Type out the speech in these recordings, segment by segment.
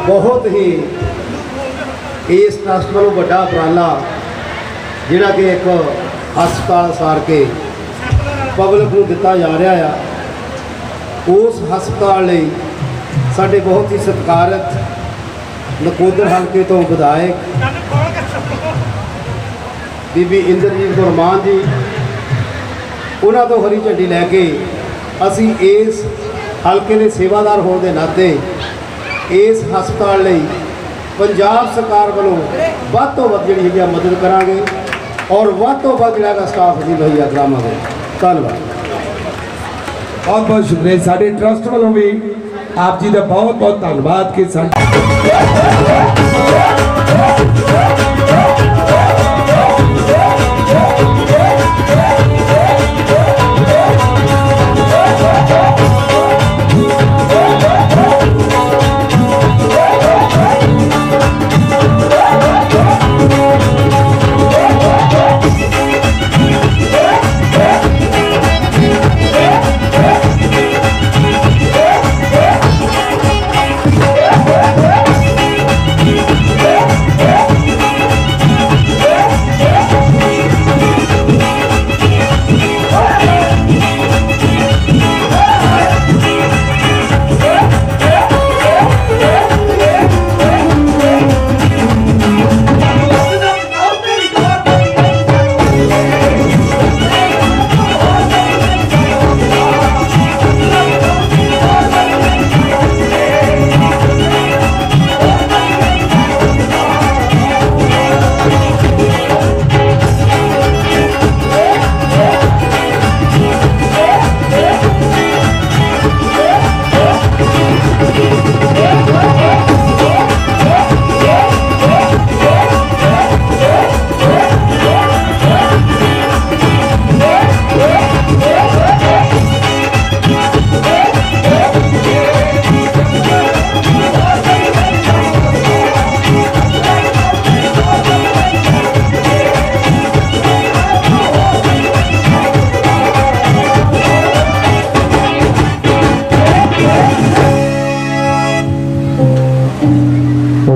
बहुत ही इस ट्रस्ट वालों बड़ा उपराला जिहड़ा कि एक हस्पताल सार के पब्लिक को दिता जा रहा है। उस हस्पताल लई साडे बहुत ही सत्कारत नकोदर हल्के तो विधायक बीबी इंद्रजीत कौर मान जी उन्हों तो हरी झंडी लैके असी इस हल्के के सेवादार होने के नाते इस हस्पताल लई पंजाब सरकार वालों वध तो वध जी मदद करांगे और वध तो वध जिहड़ा स्टाफ असीं मुहैया करावांगे। धन्यवाद। बहुत बहुत शुक्रिया। साडे ट्रस्ट वालों भी आप जी का बहुत बहुत धन्यवाद कि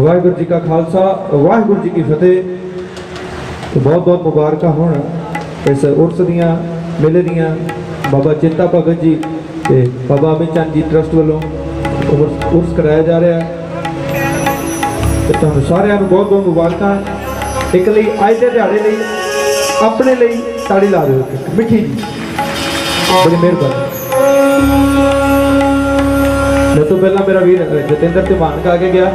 वाहिगुरू जी का खालसा वाहिगुरू जी की फतेह। तो बहुत बहुत मुबारक होना इस उर्स दियाँ मेले दियाँ बाबा चिंता भगत जी ते बाबा अमित चंद जी ट्रस्ट वालों उर्स कराया जा रहा है। तो तुहानू सारिਆਂ ਨੂੰ बहुत बहुत मुबारक। एक लिए अज के दिहाड़े लिए अपने लिए ताड़ी ला रहे हो मिठी जी बड़ी मेहरबानी। मैं तो पहला मेरा वीर जतेंद्र तिमान का आगे गया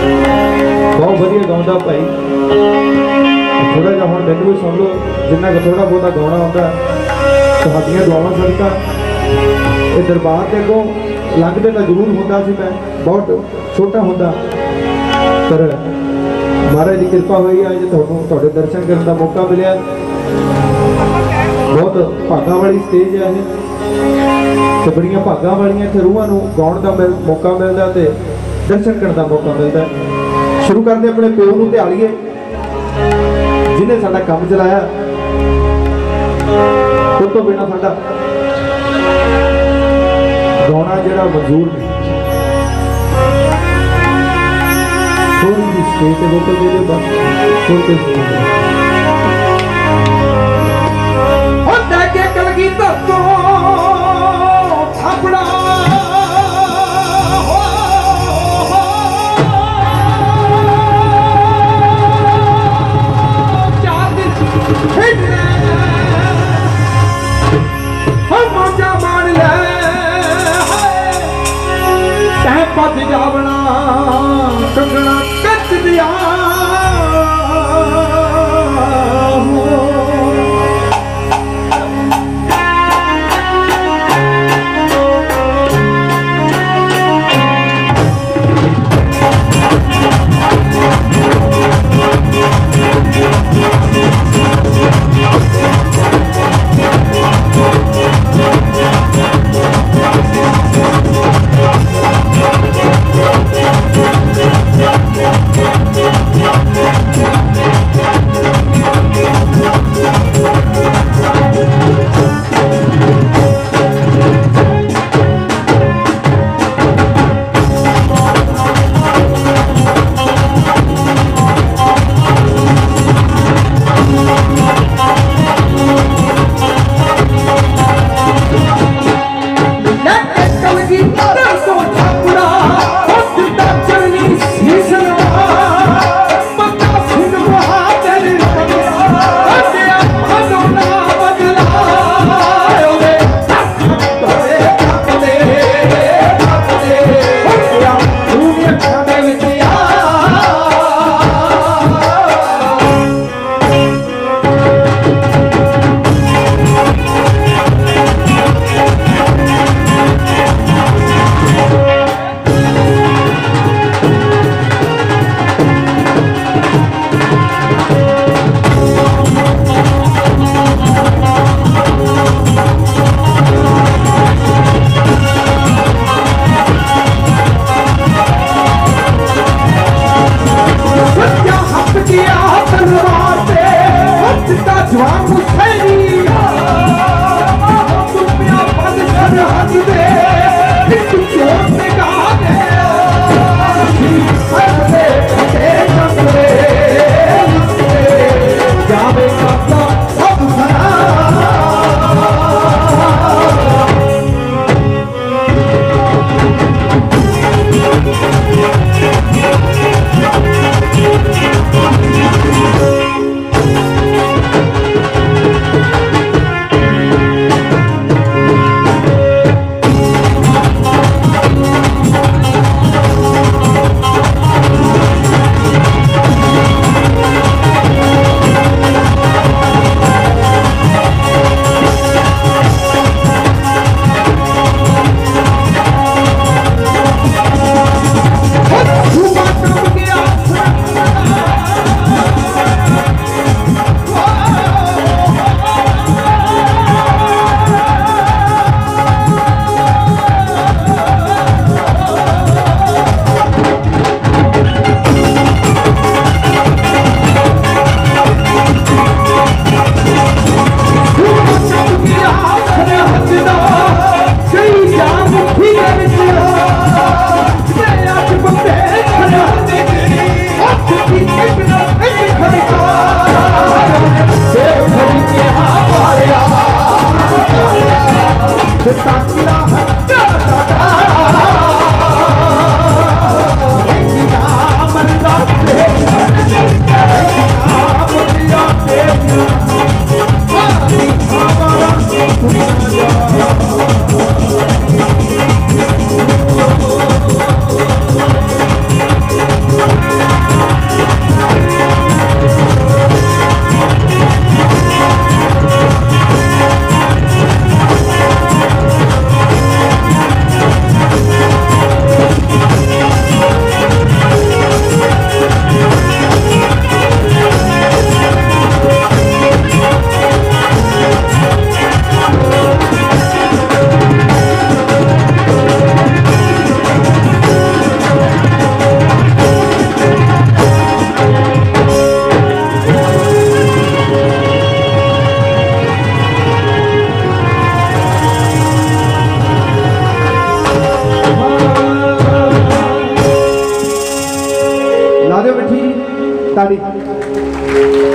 बहुत वधिया गाँव भाई थोड़ा जहा हम मैनू भी सुन लो जिन्ना को थोड़ा बहुता गाना आता तुहाडियां दुआवां सदका ये दरबार के अगों लंघते तो जरूर होंदा सी। मैं बहुत छोटा होंदा पर महाराज की कृपा हुई अज तुहाडे दर्शन करने का मौका मिले। बहुत भागा वाली स्टेज है तो बड़िया भागा वाली इत्थे रूहां नूं गाउण का मौका मिलता तो दर्शन करने का मौका मिलता है। शुरू करते अपने प्यो नूं ध्याड़िए जिन्हें साडा काम चलाया उस तो बिना साडा गाना जिहड़ा मंजूर नहीं। थोड़ी जी स्टेज ते बोतल दे दे बस थोड़ी सी होंदा के कलगीधर तो थापड़ा पद जावना कंगना कच दिया जवान हुसैनी दुनिया बंद कर हद दे चोर से कहा जावे काका सब सना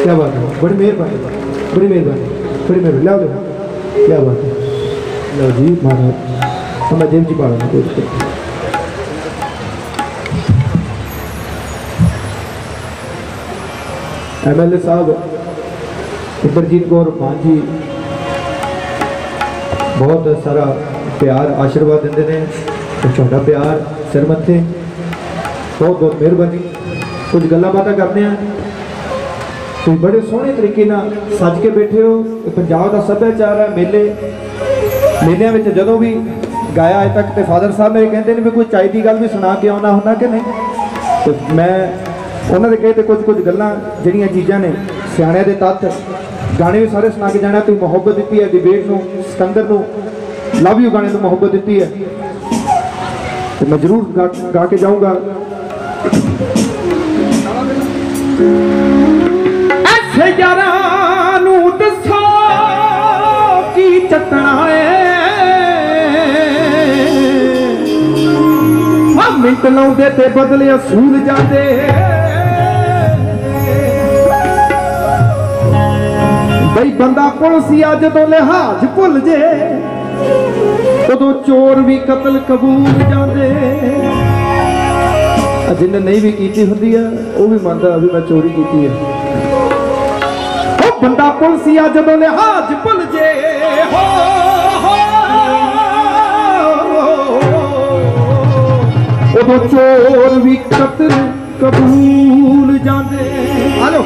क्या बात है, बड़ी मेहरबानी, बड़ी मेहरबानी, बड़ी मेहरबानी। लो क्या बात है, लो जी महाराज हमें जेब जी पाड़ा MLA साहब इंद्रजीत कौर मान जी बहुत सारा प्यार आशीर्वाद देते हैं, छोटा प्यार सिर मत्थे, बहुत बहुत मेहरबानी। कुछ गल्लां बातां करते हैं, तुम बड़े सोहने तरीके ना सज के बैठे हो। पंजाब का सभ्याचार है, मेलियां में जदों भी गाया अज तक तो फादर साहब मेरे कहते हैं भी कोई चाय की गल भी सुना के आना होना कि नहीं, तो मैं उन्होंने कहे कुछ कुछ गल्लां जिहड़ियां चीज़ां ने सियाणियां दे तत्थ गाने भी सारे सुना के जाना। तुम मुहब्बत दी है विवेक नूं, सिकंदर नूं, लव यू गाने तो मुहब्बत दी है, तो मैं जरूर गा के जाऊँगा। ऐसे यारां नूं दसो की चटना है, मिंट लाउंदे ते बदले असूल जाते, बई बंदा पुलिसी जदों लिहाज भुल जे उदों चोर भी कतल कबूल जाते। जिन्हें नहीं भी की होंगी है वह भी मानता भी मैं चोरी की है। बंदा पुलिसी जदों लिहाज भुल जे उदों चोर भी कतल कबूल जाते। हेलो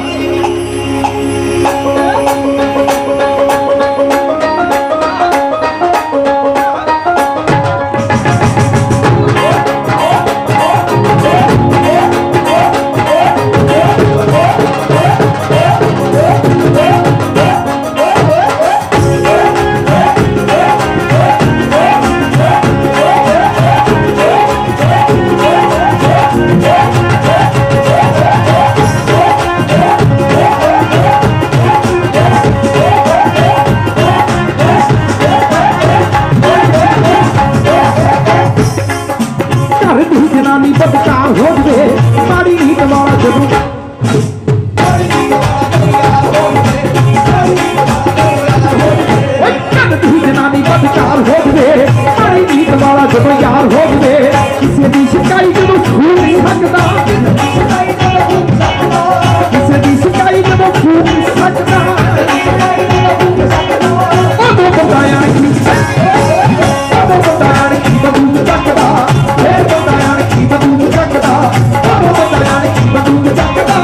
सकदा उदों बंदा यानी उदों बंदा यानी बंदूक चकदा फिर बंदा यानी बंदूक चकदा उदों बंदा यानी बंदूक चकदा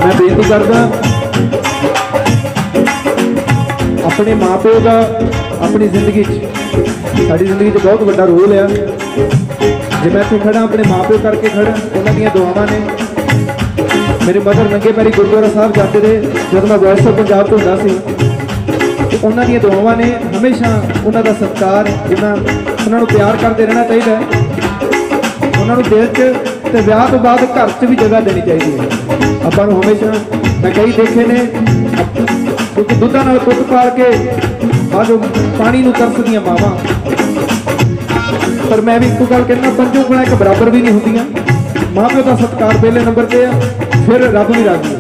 मैं बेनती करदा अपने माँ प्यो का अपनी जिंदगी साड़ी जिंदगी बहुत बड़ा रोल है। जे मैं इत्थे खड़ा अपने माँ प्यो करके खड़ा, उन्होंने दी दुआवां ने मेरे मदर नंगे पैरी गुरुद्वारा साहब जाते रहे जब मैं वॉइस ऑफ पंजाब तो होंदा सी। उन्होंने दी दुआवां ने हमेशा उन्हों का सत्कार उन्होंने प्यार करते रहना चाहिए। उन्होंने दिल च ते विआह तो बाद घर च भी जगह देनी चाहिए आपां नूं हमेशा। मैं कई देखे ने क्योंकि दुद्धां नाल पुੱਤ पाल के आज पानी नूं तरसदियां मावां, पर मैं भी एक गल कहना पंजों गुणा एक बराबर भी नहीं होंदियां। माँ प्यो का सत्कार पहले नंबर पे आ, फिर रब भी राजी है।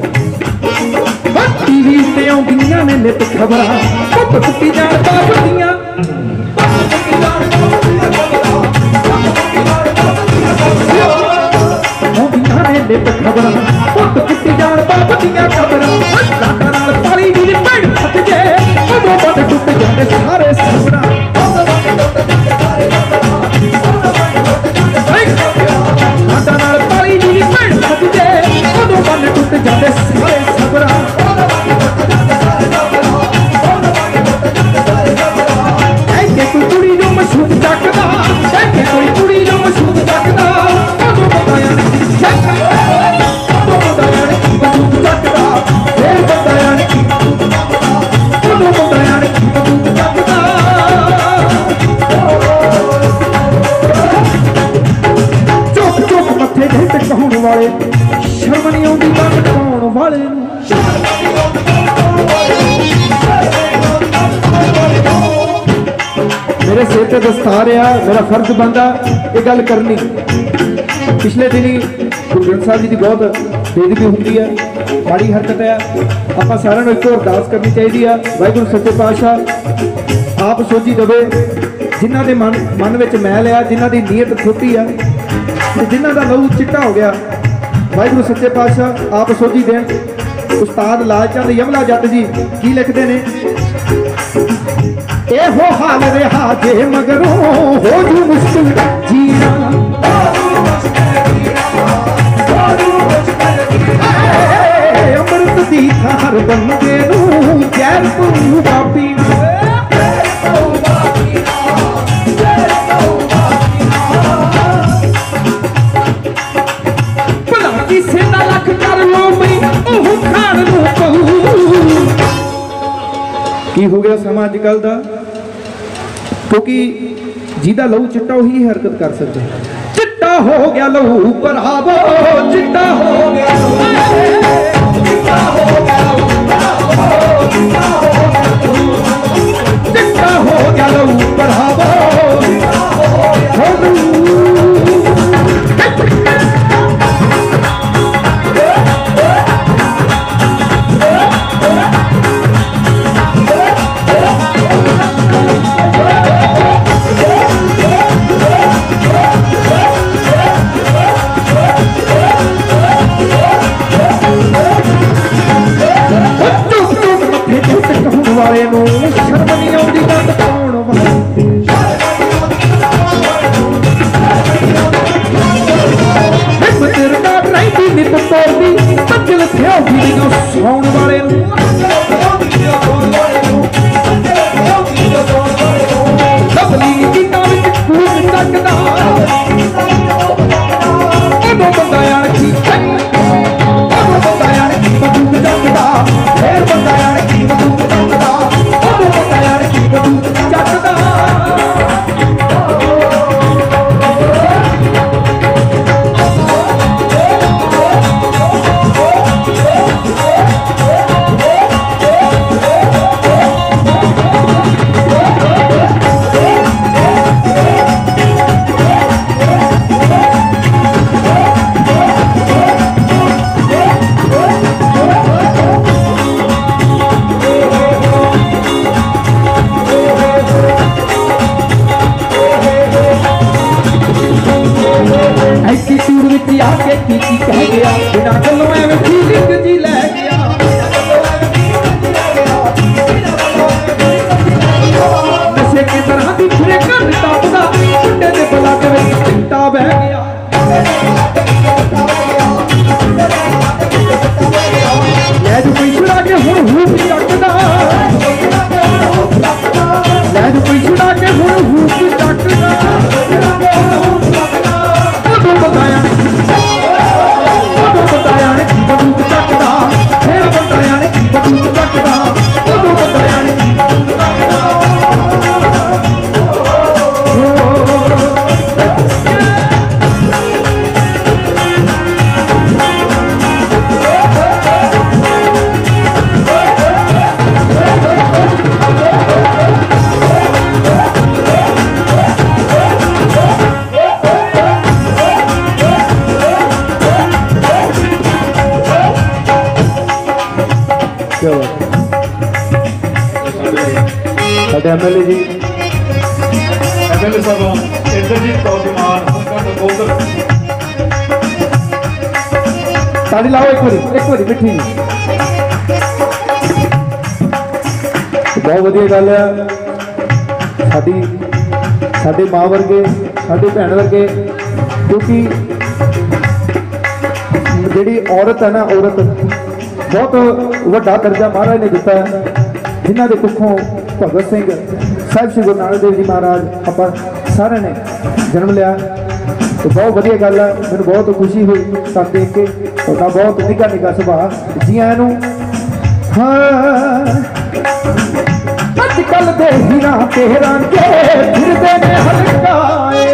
टीवी ते आउंदियां ने नित खबरां पुੱਤ कुੱਟੀ जाण बाप दियां नित खबरां पुੱਤ कुੱਟੀ जाण बाप दियां खबरां लाटां नाल पाली दी भैण फट जे उदों बंद टुट जांदे सारे सपना लाटां नाल पाली दी भैण फट जे उदों बंद टुट जांदे सारे सपना। ऐके कोई कुड़ी नूं मशहूर तकदा, ऐके कोई कुड़ी नूं मशहूर तकदा उदों बंदा यानी वाले शर्म नहीं आउंदी बंद पाउण वाले मेरे सिर ते दस्तार आ, मेरा फर्ज बनता ये गल करनी। पिछले दिनी गुरु ग्रंथ साहब जी की बहुत बेदबी होंगी है, माड़ी हरकत है। आप सारे एक अरदास करनी चाहिए। वाहिगुरू सच्चे पातशाह आप सोची दवे जिन्हों के मन में मैल आ, जिन्हों की नीयत खोटी है, जिन्हों का लहू चिट्टा हो गया, वाहिगुरू सच्चे पातशाह आप सोची देन। उस्ताद लाल चंद यमला जट जी की लिखते हैं, एहो हाल रहा जे मगरों हो जू मुश्किल जीना, अमृत दी थार बंदे नूं जैर पऊगा पीना। भला किसे दा लख कर लो मई ओह खाण नूं पऊ। की हो गया समा अजकल दा, क्योंकि जिहदा लहू चिट्टा ही हरकत कर सकते। चिट्टा हो गया लहू भरावो, चिट्टा हो गया, चिट्टा हो गया, चिट्टा हो गया लहू भरावो। वाले नूं शर्म नहीं आउंदी गंद पाउण वाले, हिम्मत रिकार्ड रहिंदी नित तोड़दी मंजिल थियाउंदी दी सौण वाले नूं। लवली गीतां विच खून तकदा उदों बंदा यार की उदों बंदा यार की बंदूक तकदा, फिर बंदा यार की बंदूक तकदा, उदों बंदा यार की बंदूक तकदा। मूड विच आके की कह गया बिना गल्लों एवें फीलिंग जी लै गया नशे की तरह दी फिरे कर टपदा मुंडे दे बलग विच चिट्टा बह गया लैज कोई छुड़ा के हुण हूप चकदा लैज कोई छुड़ा के हुण हूप चकदा उदों बताया ने बंदूक चकदा फिर बताया ने बंदूक चकदा उदों बताया ने एमएलए जी एमएलए साहब इंद्रजीत कौर जी मान ताली लाओ एक बारी मिठी बहुत वधिया गल है साडी मां वर्गे साडी भैन वर्गे क्योंकि जिहड़ी औरत है ना औरत बहुत वड्डा दर्जा महाराज ने दिता है जिन्हां दे कुखों भगत सिंह साहिब श्री गुरु नानक देव जी महाराज आप सारे ने जन्म लिया तो बहुत वधिया गल है मैंने बहुत खुशी हुई सब देख के और बहुत निघा निघा सुभाव जी आया हाँ अजकल दे हीरा तेरा के फिरदे ने हलकाए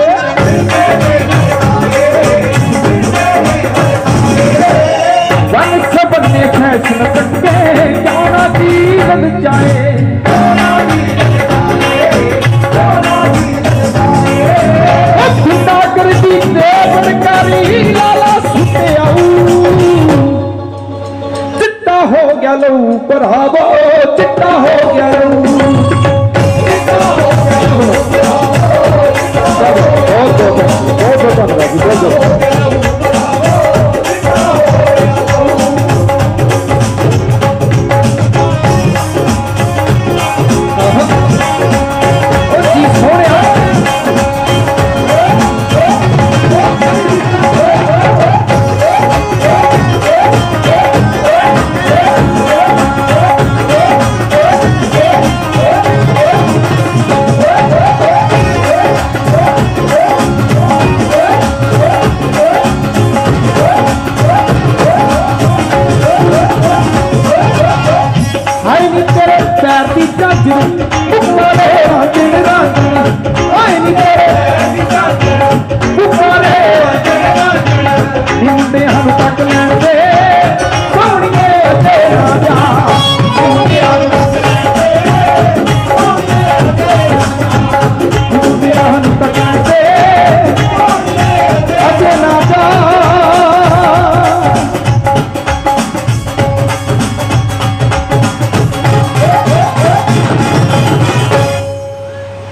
वन सब ने फैशन कटे जाना जीवन जाए चिट्टा हो गया लहू भरावो चिट्टा हो गया लहू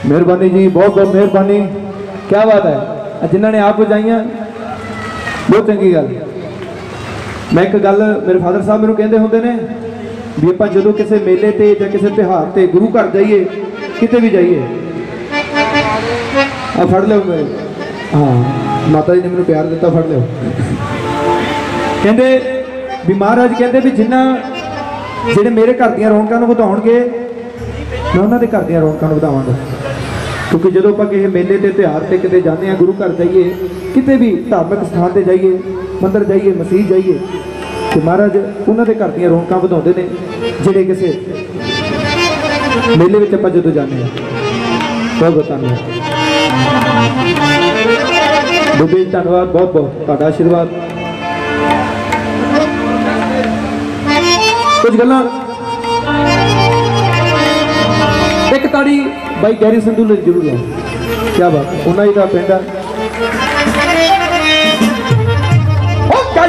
मेहरबानी जी बहुत बहुत मेहरबानी क्या बात है जिन्होंने आप बजाइया बहुत चंगी गल मैं एक गल मेरे फादर साहब मैनू कहते होंगे ने भी आप जो किसी मेले ते या किसी त्यौहार ते गुरु घर जाइए किते भी जाइए आ फड़ लो मेरे हाँ माता जी ने मैंने प्यार दिता फड़ लो कहते भी महाराज कहते भी जिन्ना जिहड़े मेरे घर दी रौनकां नूं वधाउणगे मैं उन्होंने घर दी रौनकां नूं वधावांगा क्योंकि जो आप किसी मेले के त्यौहार से किते जाते हैं गुरु घर जाइए किते भी धार्मिक स्थान पर जाइए मंदिर जाइए मसीह जाइए तो महाराज उन्होंने घर दी रौनकां वधाउंदे ने जिहड़े किसी मेले में आप जो जाते हैं बहुत बहुत धन्यवाद दुबे धन्यवाद बहुत बहुत तुहाडा आशीर्वाद कुछ गल्लां एक ताड़ी भाई गैरी संधू ने जरूर लाओ क्या बात उन्होंने का पिंड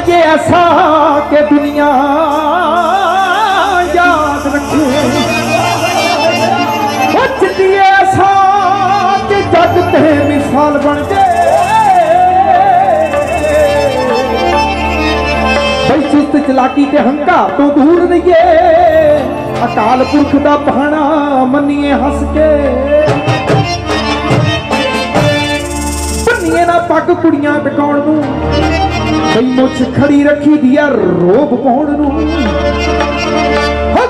ये ऐसा कि दुनिया याद रखे ऐसा कि जग ते मिसाल बन गए चुस्त चलाकी ते हंकार तो दूर रहिए, अकाल पुरख दा पहाना मन्निए हस के। बन्निए ना पग कुड़ियां टकाउण नूं, बई मुछ खड़ी रखी दी है रोब पाउण नूं।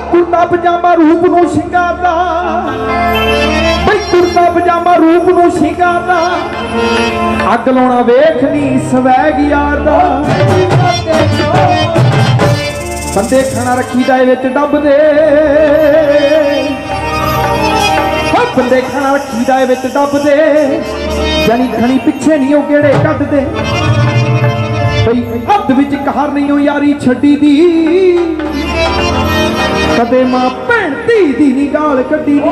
कुर्ता पजामा रूप नूं शिंगारदा, बई कुर्ता पजामा रूप नूं शिंगारदा। अग लाउणा वेख नी स्वैग यार दा। बंदे खाना रखी दा विच डब दे, बंदे खाना रखी दा विच डब दे। जानी खनी पिछे नहीं ओ गेड़े कद दे, बई हद विच कार नहीं ओ यारी छड्डी दी। कदे मां भैन धी दी नी गाल कड्डी दी।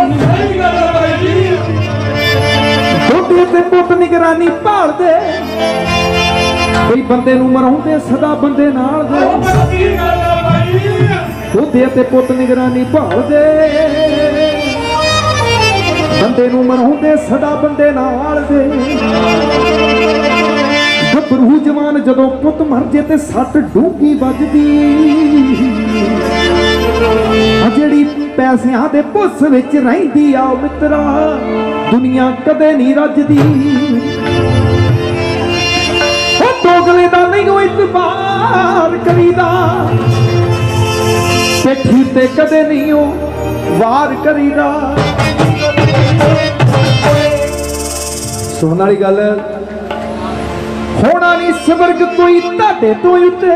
छोटे ते पुत निगरानी भाल दे, कोई बंदे नूं मराउंदे सदा बंदे नाल दे। छोटे ते पुत निगरानी भाल दे, बंदे नूं मराउंदे सदा बंदे नाल दे। गभरू जवान जदों पुत मर जे ते सट डूंगी वजदी। जेड़ी पैसियां दे भुस विच रहिंदी आ मित्रा, दुनिया कदे नहीं रजदी। दोगले दा नहीं ओ इतबार करीदा, पेठी ते कदे नहीं ओ वार करीदा। सुनने वाली गल होना नहीं स्वर्ग कोई ताडे तो उत्ते,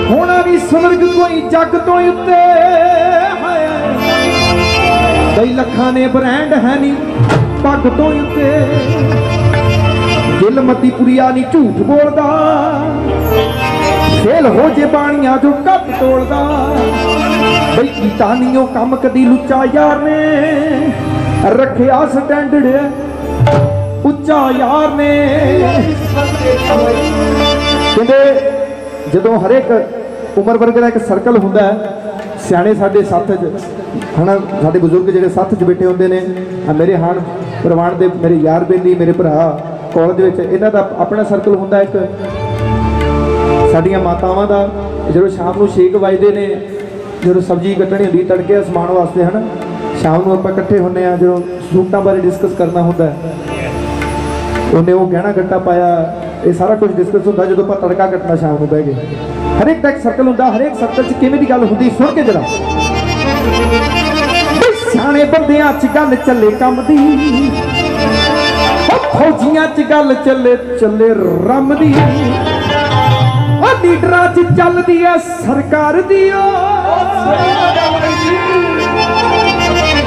होना नहीं स्वर्ग कोई जग तो उत्ते। कई लखा ने ब्रांड है नी पग तो उत्ते। दिल मती पुरिया नहीं झूठ बोलदा, फेल हो जे बाणिया जो कप तोड़दा। बई कीता नहीं ओ कम कदी लुच्चा यार ने, रखिया स्टैंडर्ड उच्चा यार ने। कहते जदों हर एक उम्र वर्ग का एक सर्कल हुंदा है, सियाने साडे साथ है ना, साडे बुजुर्ग जिहड़े साथ च बैठे हुंदे ने, मेरे हाण प्रवाण दे मेरे यार बेली मेरे भरा कॉलेज विच इन्हां दा अपना सर्कल हुंदा एक। साडियां मातावां दा जदों शाम नूं 6 वजदे ने, जदों सब्जी कट्टणी हुंदी तड़के समान वास्ते है ना, शाम नूं आपां इकट्ठे हुंदे आ, जदों सूटां बारे डिस्कस करना हुंदा है, उन्हें वो गहना गट्टा पाया, ये सारा कुछ डिस्कस होता जो आप तड़का कटना शाम को बह गए। हर एक का एक सर्कल होंदा, हर एक सर्कल च किवें दी गल हुंदी सुन के जरा। सियाणे बंदियां च गल चले कम दी, फौजियां च गल चले चले रम दी। लीडरां च चलदी है सरकार दी,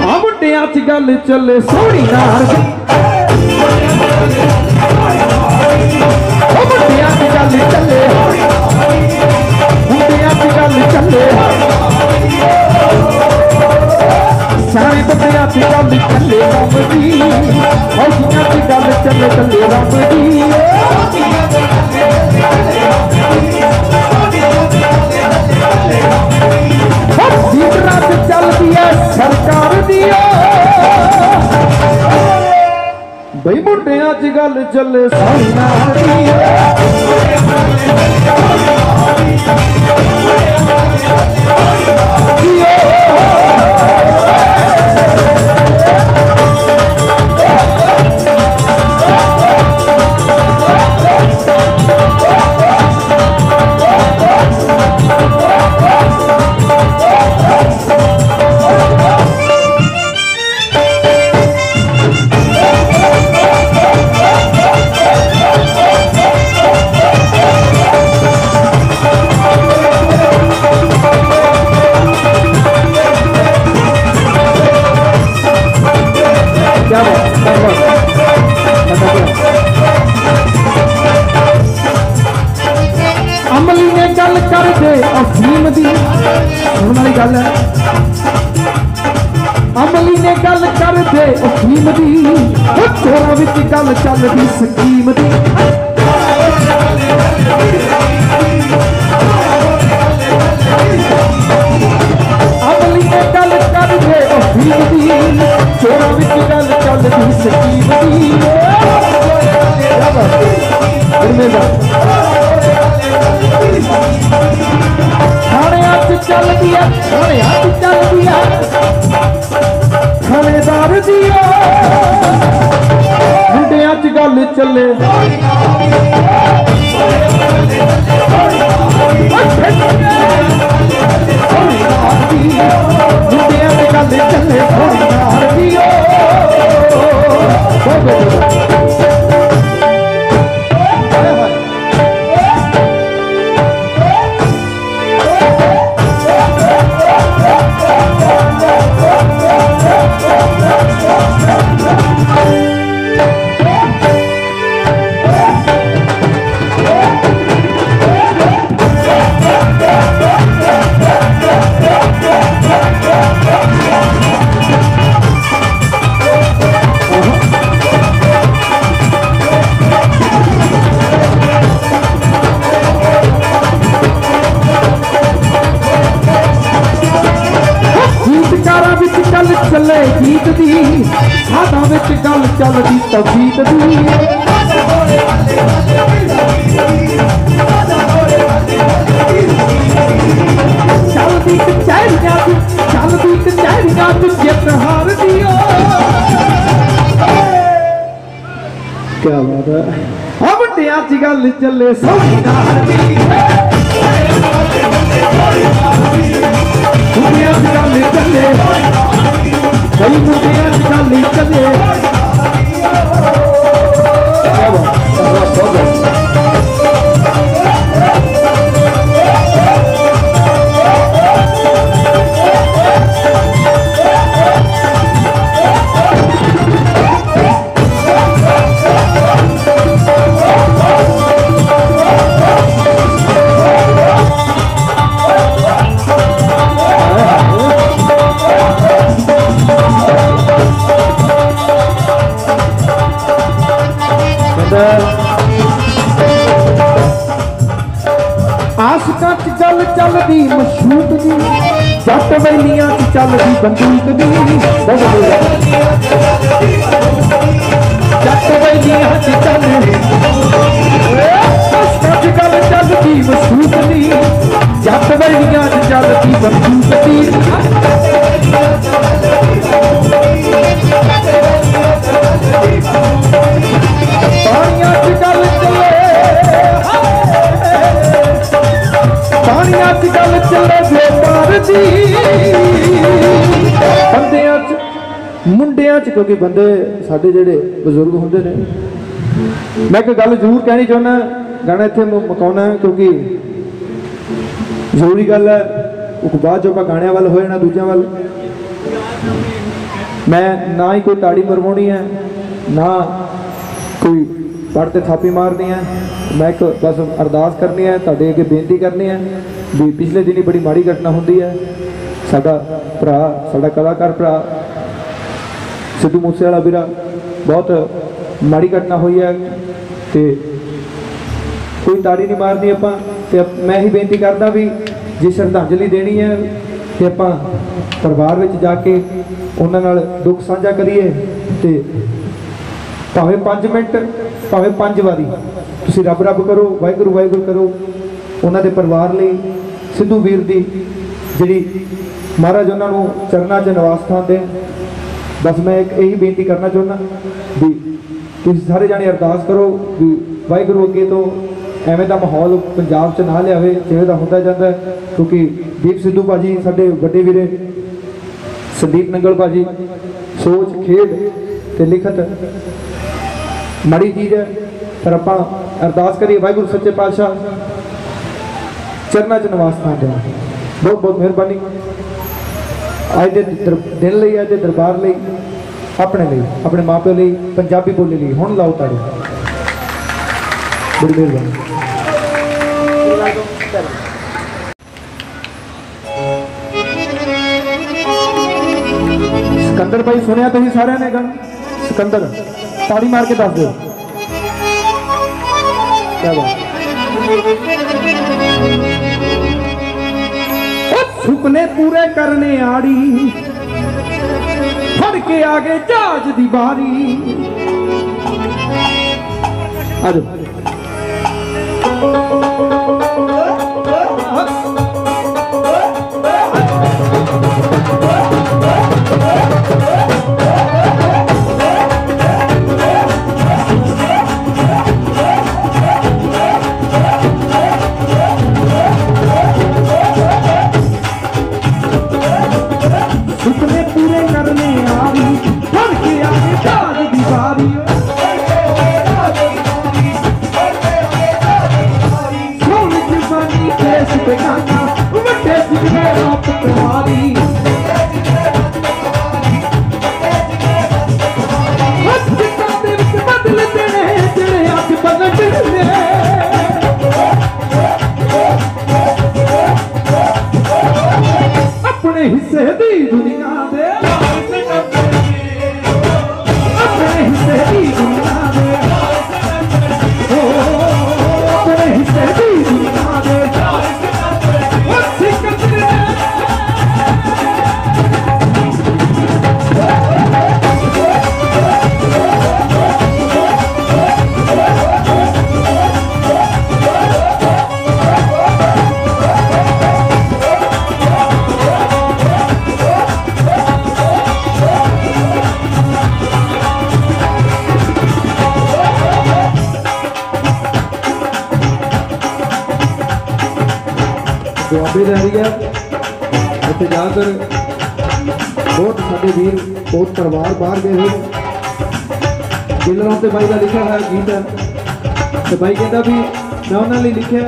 मुंडियां च गल चले सोहनी नार दी। मुंडियां च गल चले, मुंडियां च गल चले, सारे बंदियां च गल चले रब दी। फौजियां च गल चले चले रब दी। लीडरां च चलदी है सरकार दी, बई मुंडियां च गल चले सोहनी नार दी। अमली ने गल कर दे अफीम दी, सुनने वाली गल है। अमली ने गल कर दे अफीम दी, चोरां विच गल चलदी स्कीम दी। अमली ने गल कर दे अफीम दी, चोरां विच गल चलदी स्कीम दी। चलती है सोने हाथ चलती है थानेदार दी मुंडिया च गल चले मुंडिया च गल चले थानेदार दी चले गीत दी हाथों में गल चलती तो गीत दी चलती कचहरियां जित हार दियो क्या बात है अब मुंडिया च गल चले सोनीदार दी मुंडिया च गल चले कई मुंडिया च गल चले आशका च गल चलदी मशूक दी जट वैलियां च चलदी बंदूक दी जट वैलियां च चलदी आशका च गल चलदी मशूक दी जट वैलियां च चलदी बंदूक दी पानिया च गल चले पानिया च गल चले बेकार दी बंदियां च मुंडियां च क्योंकि बंदे साडे जेडे बजुर्ग होंदे ने मैं एक गल जरूर कहनी चाहना गाना इत्थे मुकाउना क्योंकि जरूरी गल है बाद जो गाने वाल हो जाना दूजियां वाल मैं ना ही कोई ताड़ी मरवानी है ना कोई पढ़ते थापी मारनी है मैं एक बस अरदास करनी है तुहाडे अगे बेनती करनी है भी पिछले दिन ही बड़ी माड़ी घटना होंदी है साडा भरा साडा कलाकार भरा सिद्धू मूसेवाला वीरा बहुत माड़ी घटना हुई है तो कोई ताड़ी नहीं मारनी आपां ते मैं ही बेनती करदा भी जे श्रद्धांजलि देनी है तो आपां परिवार में जाके उन्हां नाल दुख साझा करिए ते भावें 5 मिनट भावें 5 वारी तुसीं रब रब करो वाहिगुरू वाहिगुरू करो उन्होंने परिवार लिए सिद्धू वीर की जी महाराज उन्होंने चरणा च निवास स्थान दें बस मैं एक यही बेनती करना चाहना भी तुम सारे जाने अरदास करो भी वाहिगुरू अगे तो एवें का माहौल पंजाब च ना लियावे जिवें दा होंदा जांदा है क्योंकि दीप सिद्धू भाजी साडे वड्डे वीरे संदीप नंगल भाजी सोच खेड ते लिखत माड़ी चीज़ है पर आप अरदास करिए वाहिगुरू सच्चे पातशाह चरना च निवास स्थान देना बहुत बहुत मेहरबानी अज के दिन लिए अज के दरबार लिए अपने माँ प्यो लिए पंजाबी बोली लिए हुण लाओ ताड़ी बड़ी मेहरबानी सिकंदर भाई सुनिया तुसीं सारिआं ने गाना सिकंदर ताड़ी मार के दस दो क्या बात सुपने पूरे करने आड़ी फड़ के आगे जहाज दी बारी आजो बेगाना वड्डे जिगरे रात पटवारी हस्तिका दे विच बदल देने जेड़े अज पलट ने अपने हिस्से दी दुनिया दे अपने हिस्से दी दुनिया दे अपने हिस्से दी दुनिया दे दुआबे रह रही है इतने ज़्यादातर बहुत सारे वीर बहुत परिवार बाहर गए हुए दिलों से भाई का लिखा है गीत है तो भाई कहता भी मैं उन्होंने लिखा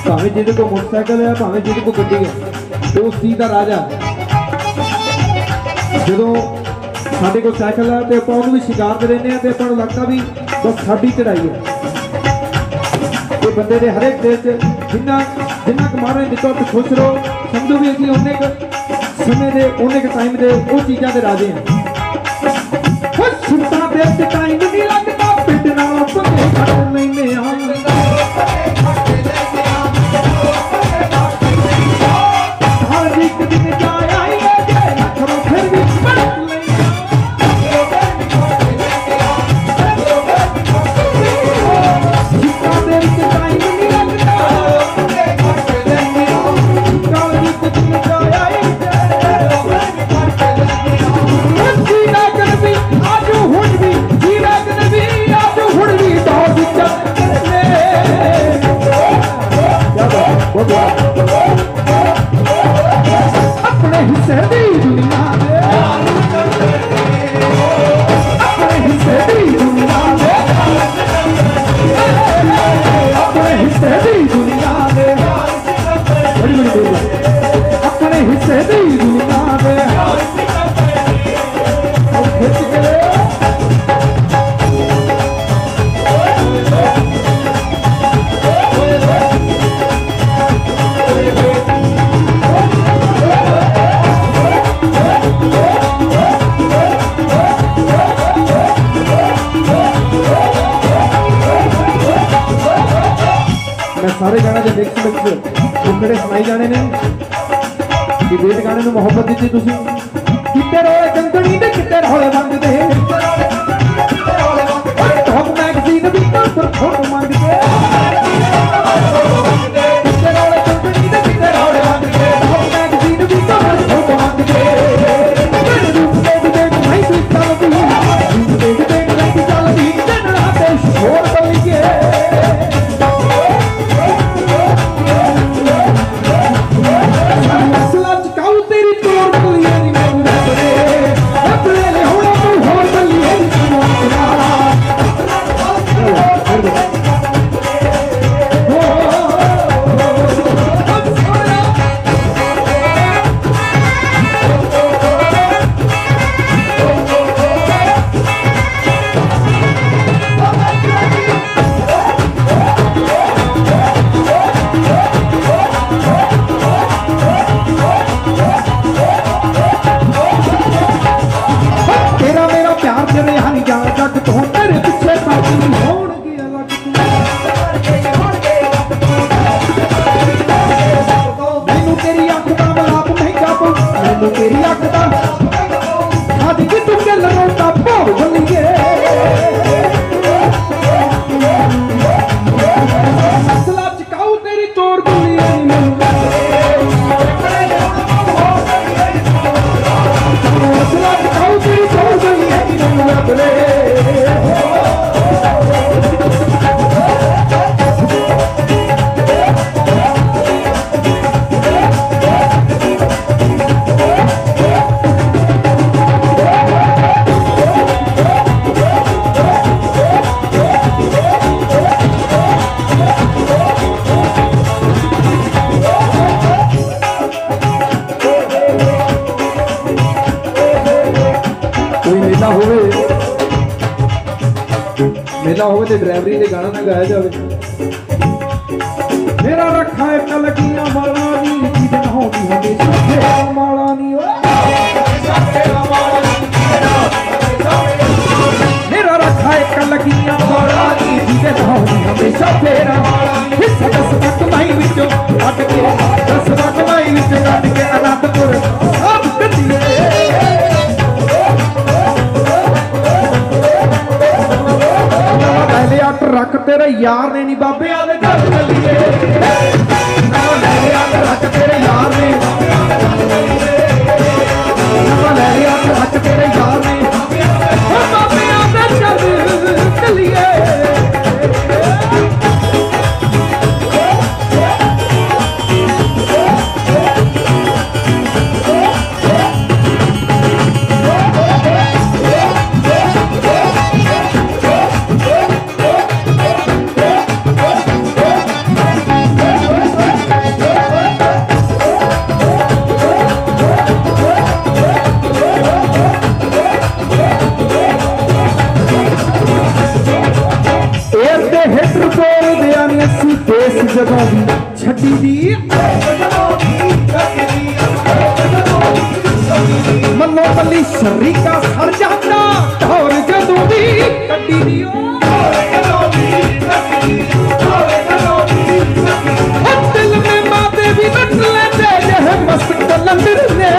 भावें जिद को मोटरसाइकिल है भावें जिद को गड्डी है तो उस चीज़ का राजा जो साढ़े को साइकिल है तो आप भी शिकार कर रहे हैं तो अपन लगता भी बस साड़ी चढ़ाई है ये बंदे ने हर एक देश जिन्ना जिन्ना कमाने दिखो तो खुश रहो समझो भी अभी उन्ने समय दे उन्ने के टाइम दे वो चीज़ों के राजे हैं सुनता देर से टाइम नहीं लगता पिंड ना पके खट लेने हर एक दिन जाया ही है रखो फिर भी पढ़ लेने सुनता देर से टाइम नहीं लगता अपने हिस्से दी दुनिया दे अपने हिस्से दी दुनिया दे अपने हिस्से दी दुनिया दे बड़ी बड़ी दूर अपने हिस्से दी दुनिया दे सारे गाने के मिक्स टुकड़े सुनाई जाने ने कि बेट गाने में मोहब्बत दी तुसी किते रोए कंगणी दे किते रोए मंगदे टॉप मैगजीन भी पर फोटो मंगदे किते रोए कंगणी दे किते रोए मंगदे टॉप मैगजीन भी पर फोटो मंगदे मैं भी चलदी दे चलदी दिन रात शोर कलिए मेला हो तो ड्राइवरी से गाना ना गाया जाए। मेरा रखा है कलगियां माला नी जिदन होगी हमेशा तेरा माला नी मेरा रखा है कलगियां माला नी जिदन होगी हमेशा तेरा हिस्सा दस वक्त माई विचों अट के 10 वक्त माई विचों अट के अनंतपुर सब कदिए रख तेरे यार ने नी बाबे आले चल चलिए रख तेरे यार ने रख तेरे यार ने बाबे आले चल चलिए छठी दी मल्लो मल्ली शरीका सर जाता और जदों दी कड्डी दी दिल में माते भी नट लेते यह मस्त कलंदर ने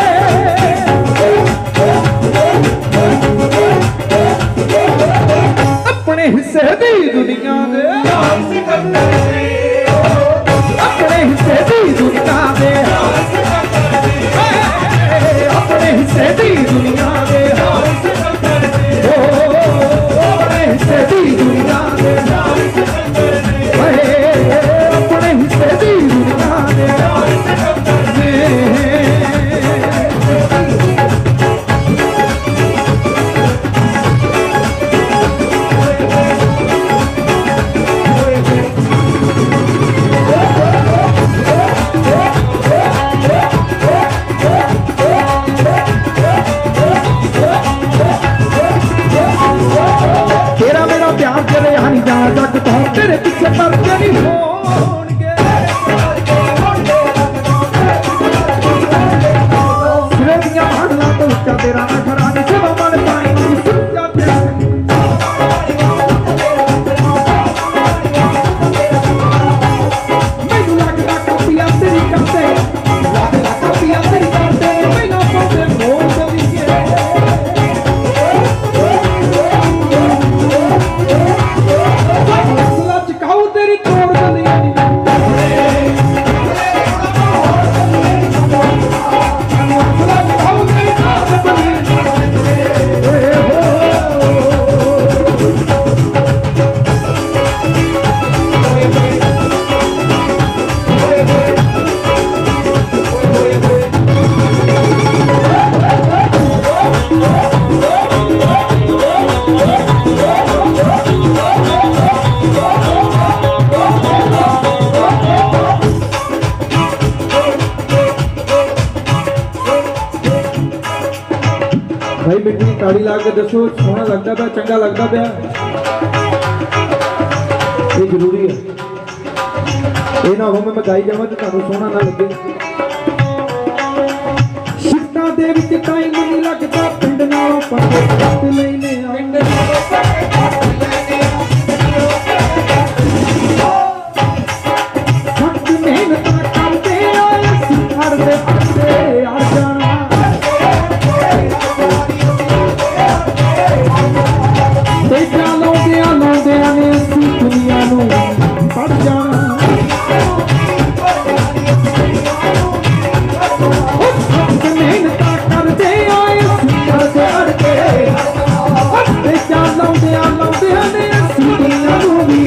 अपने हिस्से दी दुनिया दे अपने हिस्से दी दुनिया दे अपने हिस्से दी दुनिया दे अपने हिस्से दी दुनिया दे अपने हिस्से दी दुनिया दे तेरे पीछे परते नहीं होंगे सिरदियां भाड़ना तो उसका तेरा ना घराने से मन पाई सुन जाते मैनू लगदा कपिया तेरी करते लगदा कपिया तेरी करते मैनू पाते मोर दीए तेरी तोड़ दलिया भाई मिट्टी ताड़ी ला के दसो सोहना लगता पाया चंगा लगता पाया ये जरूरी है ये ना हो मैं गाई जावा तो तुहानू सोहना ना लगे शिफ्टां दे विच टाइम नहीं लगता पिंड नालों पंगे कट लैने सख्त मेहनत करते आए सिखर दे पत्ते आ जाना लाउंदियां ने इसी दुनिया नू पड़ जाना मेहनत करते आए करते अड़के लाउंदियां ने इसी दुनिया नू भी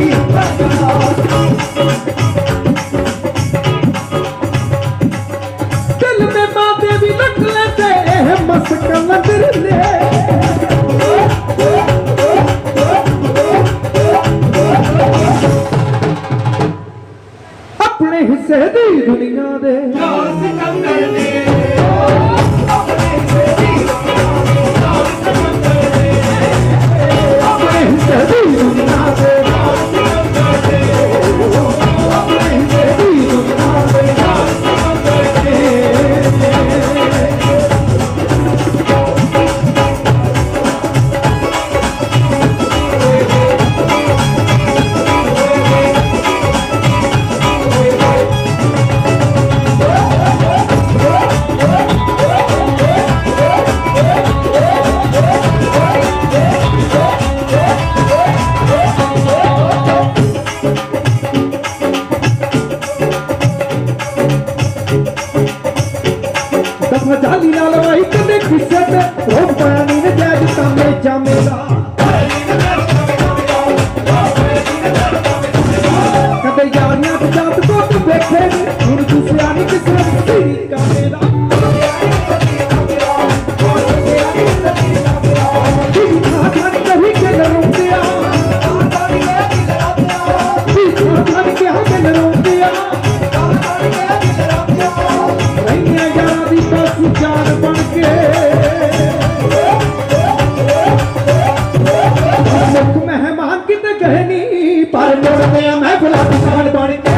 दिल में बातें भी रख लेते मस्क लंदर ले अपने हिस्से दी दुनिया दे अपने हिस्से दी दुनिया लाली लाल भाई कदे किसे ते रोक पाया नी ने जैज तामे जामेला कदे यारियां ते जात को तू बैठे हुन तू सियानी किसे तेरी कामेला कहीं के रोंदिया जान बन के मुख मेहमान किते गए नी पर मुड़ते महफिल जान बन के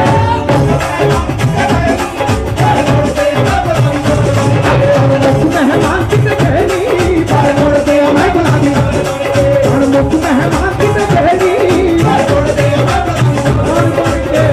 मुख मेहमान किते गए नी पर मुड़ते महफिल जान मुख मेहमान किते गए नी पर मुड़ते महफिल जान बन के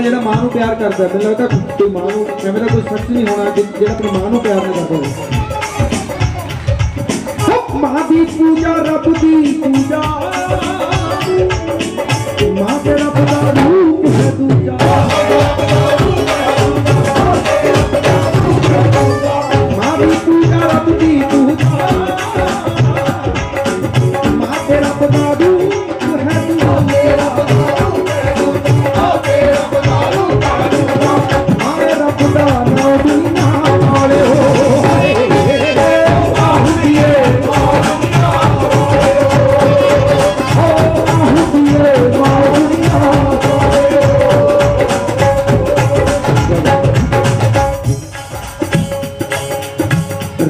जेड़ा मां नूं प्यार करता है लगता कोई मां नूं एवें दा कोई शख्स नहीं होना जेड़ा अपनी मां नूं प्यार नहीं करता मां दी पूजा रब दी पूजा मां ते रब दा रूप है दूजा मां दी पूजा रब दी पूजा मां ते रब दा रूप है दूजा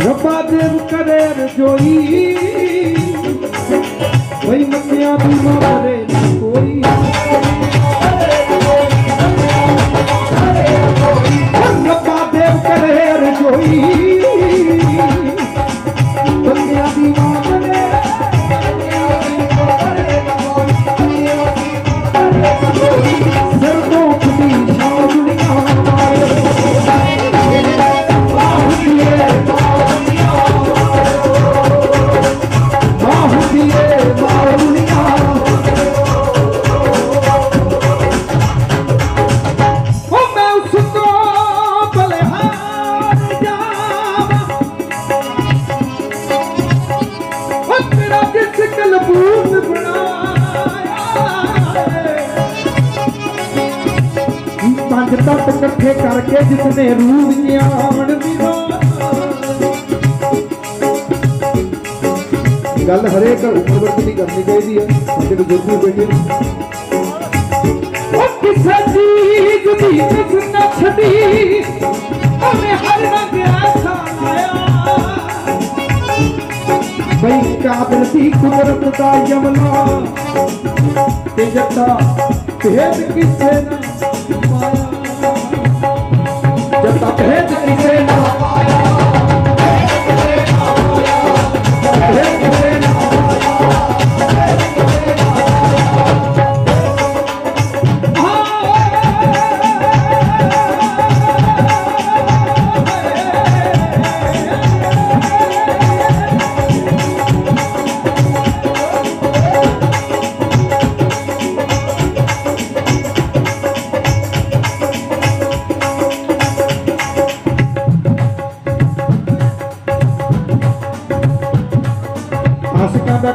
रब्बा देव करे रजोई वही मतिया भी मारे कोई रब्बा देव करे रजोई मतिया भी मारे सर्दों खुदी शाम तट कट्ठे करके जिसने रूह ज्ञान गल हरेक उम्र वर्ग की करनी चाहिए साडे बुजुर्ग भी बैठे किसे चीज दी किसने छड़ी हमें हर रंग ऐसा लाया भाई काबिल दी कुदरत दा यमला ते जट्टा भेद किसे ना पाया जब तक भेद किसे ना पाया भेद किसे ना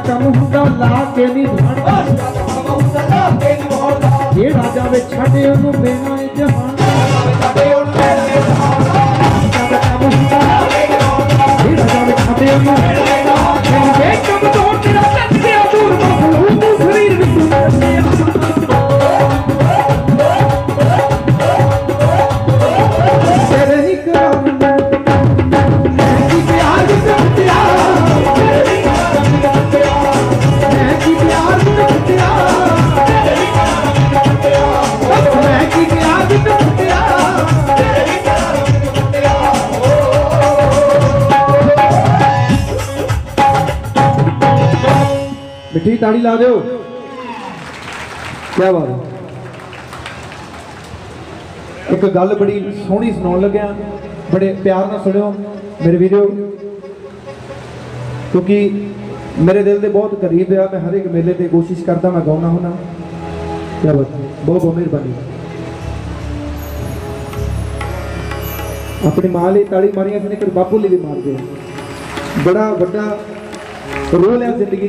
कम हुंदा ला के नहीं भांदा ये राजा वे छड़े ओनू बेना जहान छड़े ओनू बेना जहान कम हुंदा ये राजा वे छड़े ओनू बेना कम तोड़ तेरा सच गया दूर मखलू तू शरीर विच तेरे ही कराम मैं की प्यार ताड़ी ला दो। क्या बात है। एक गल बड़ी सोहनी सुनाउण लग्या, बड़े प्यार नाल सुनियो मेरे वीडियो, क्योंकि मेरे दिल के बहुत करीब है। मैं हर एक मेले ते कोशिश करता मैं गाउना होना। क्या बात है, बहुत बहुत मेहरबानी। अपनी मां लिए ताड़ी मारिया फिर एक बापू लिए भी मार दिया। बड़ा बड़ा रोल है जिंदगी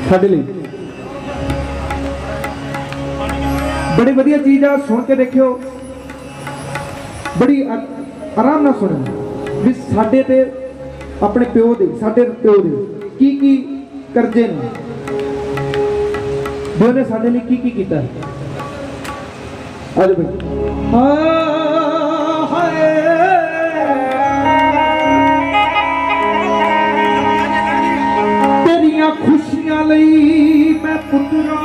साडे लिए। बड़ी वधिया चीज आ, सुन के देखियो, बड़ी आराम नाल सुनो भी साडे ते अपने प्यो दे, साडे प्यो दे की करजे ने, भी उन्हें साडे लिए की कीता है। आज भाई तेरिया खुशियां लई मैं पुत्रा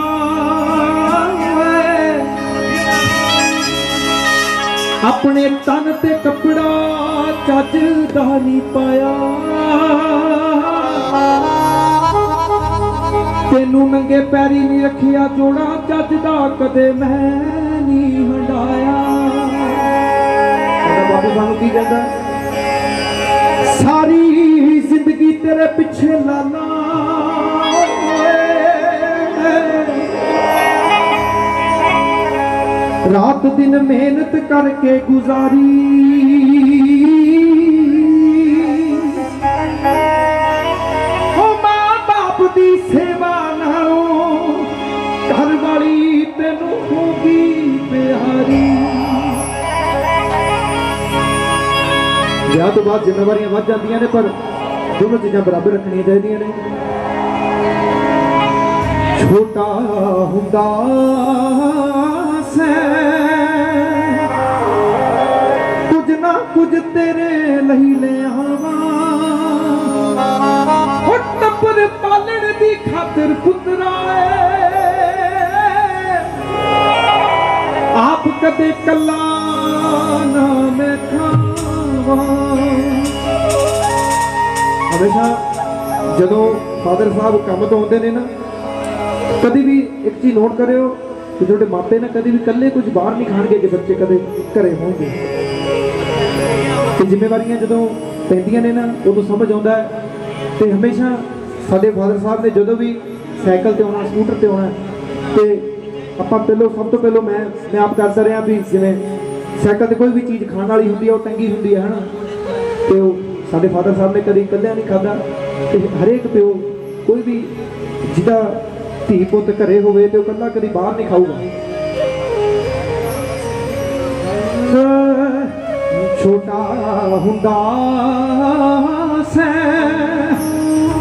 अपने तन ते कपड़ा चज दा नहीं पाया, तेनू नंगे पैरी नहीं रखिया जोड़ा चज दा कदे मैं नहीं हंडाया। बाबू सानू की कहता, सारी जिंदगी तेरे पिछे लाना, रात दिन मेहनत करके गुजारी, ओ मां बाप दी सेवा नालों घर वाली तेनू होगी प्यारी। विआह तो बाद जिम्मेवारियां वध जांदियां ने, पर दोनों चीज़ां बराबर रखनियां चाहिदियां ने। छोटा हुंदा कुछ ना कुछ तेरे लही ले आवा, टब्बर पालण दी खातिर पुत्रा आप कदे कला ना मैं खावा। हमेशा जदों फादर साहब काम तो आउंदे ने ना, कभी भी एक चीज नोट करियो कि जो मापे ना कभी भी कल्ले कुछ बाहर नहीं खाएंगे जो बच्चे कदे घरे होंगे। तो जिम्मेवारियां जो पैंदियां ने ना उदों समझ आता है। तो हमेशा साडे फादर साहब ने जो भी साइकिल ते आना स्कूटर ते आना, तो आप पहलों सब तो पहलों मैं आप करता रहा भी जिवें साइकिल ते कोई भी चीज़ खाने वाली होंगी है वो टंगी होंगी है ना, तो साडे फादर साहब ने कभी कल्लिया नहीं खादा। तो हरेक प्यो कोई भी जिदा धी पुत घरे होवे तो कल्ला कभी बाहर नहीं खाऊगा। छोटा हुंदा सै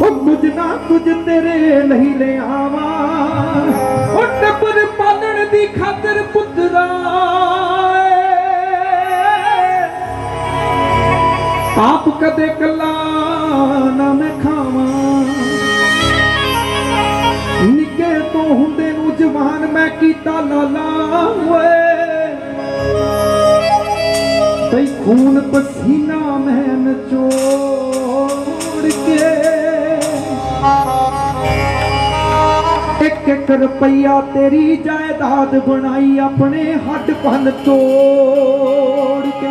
कुछ ना कुछ तेरे नहीं ले आवा, टब्बर पालण दी खातिर पुत्रा आप कदे कला ना मैं खावा। निके तो हुंदे नू जवान मैं कीता लाला तई खून पसीना मैं नचोड़ के, एक रुपया तेरी जायदाद बनाई अपने हड भन तोड़ के।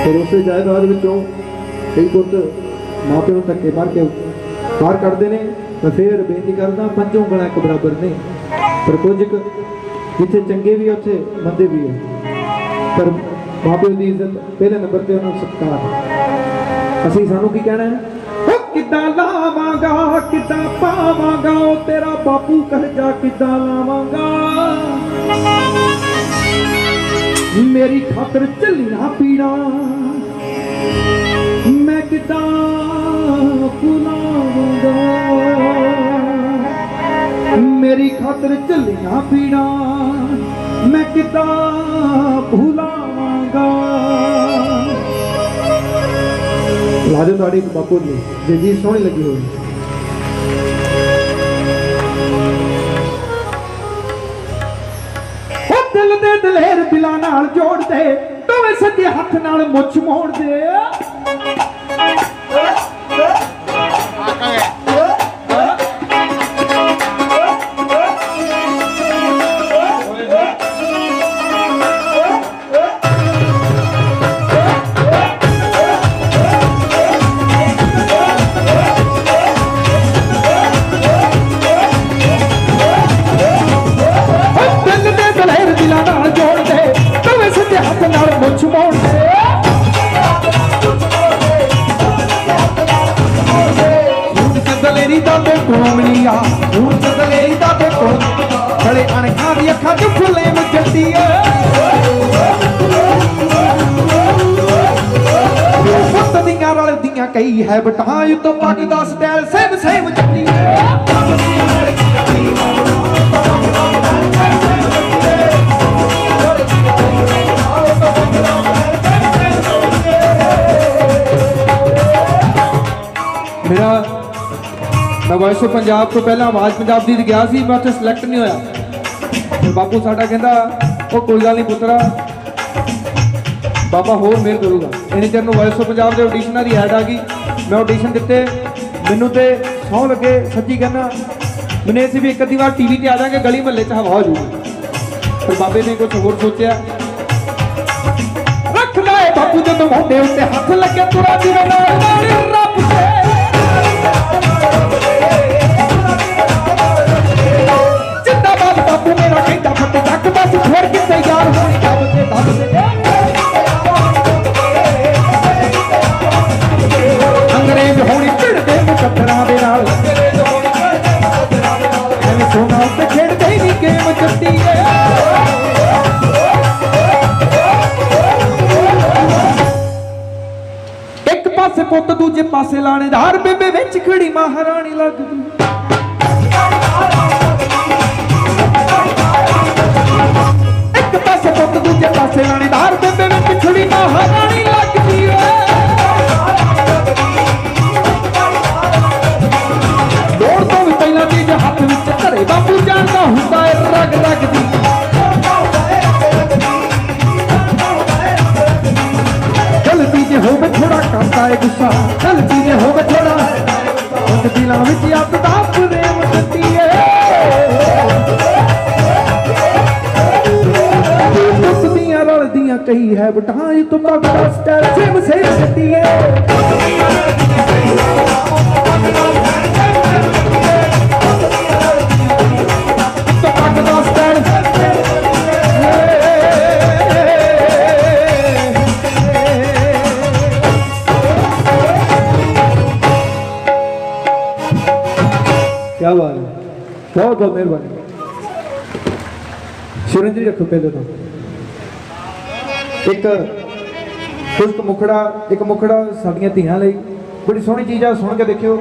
फिर उस जायदाद विचों कई पुत मां प्यो धक्के मार के बाहर कढ़दे ने। मैं फिर बेनती करदा, पंजों ਉਂਗਲਾਂ एक बराबर ने, पर कुछ जिथे चंगे भी उत्थे मंदे भी है, पर मां प्यो की इज्जत पहले नंबर पे उन्होंने सत्कार। असीं सानू की कहना है, किद्दां लावांगा किद्दां पावांगा तेरा बापू कह जा किद्दां लावांगा, मेरी खातर झल्लियां पीड़ा मैं किद्दां भुलावांगा, मेरी खातर झल्लियां पीड़ा मैं किद्दां भुलावांगा। लाजो ताड़ी बापू ने जे जी सोहनी लगी हुई। दिल दे दलेर दिलां नाल जोड़ दे, दोवें सज्जे हथ नाल मुछ मोड़ दे, कई है बटाई तो पग दा स्टाइल सेम सेम चली मेरा मैं वॉइस ऑफ पंजाब तो पहला आवाज़ पंजाब दी गया सी, मैं उत्थे सिलेक्ट नहीं होया। फिर बापू साडा कहंदा ओ कोई गल नहीं पुत्रा, बाबा होर मेहर करूगा। इन्ने चिर नूं वॉइस ऑफ पंजाब के ऑडिशनां दी ऐड आ गई, मैं ऑडिशन दिते, मैनूं ते सौं लगे सच्ची कहना मैंने इसे भी एक अद्धी बार टीवी ते आ जाएंगे, गली महल्ले च हवा हो जूगी। फिर बाबे ने कुछ होर सोचा, रख लाए बापू जदों मोढे उत्ते हथ लगे तुरा जिवें नाल रब दे जिंदाबाद बापू मेरा कहंदा फटे तक बस छोड़ के तैयार होनी दब दे अंग्रेज होनी भिड़दे मुकद्दरां दे नाल एवें सोना उत्ते खेड़दे ही नहीं गेम जट्टी एक पासे पुत दूजे पासे लाणेदार बेबे विच खड़ी महारानी लगदी एक पासे पुत दूजे पासे लाणेदार बेबे विच खड़ी महारानी लगदी दौड़ तो भी पहला चीज हाथ विच घरे बापू जानदा हुंदा है रग रग दी गलती जे होवे थोड़ा करता है गुस्सा गलती जे होवे थोड़ा उस दिलां विच अतदा प्रेम दती है उस दियां रलदियां कई है बटाई तो पग दा स्टाइल सेम सेम दती है तो पग दा स्टाइल क्या बात है, बहुत बहुत मेहरबानी। सुरेंद्र जी रखो पहले तो एक खुश्क मुखड़ा, एक मुखड़ा साडियां धीआं लई बड़ी सोहनी चीज़ आ, सुन के देखियो।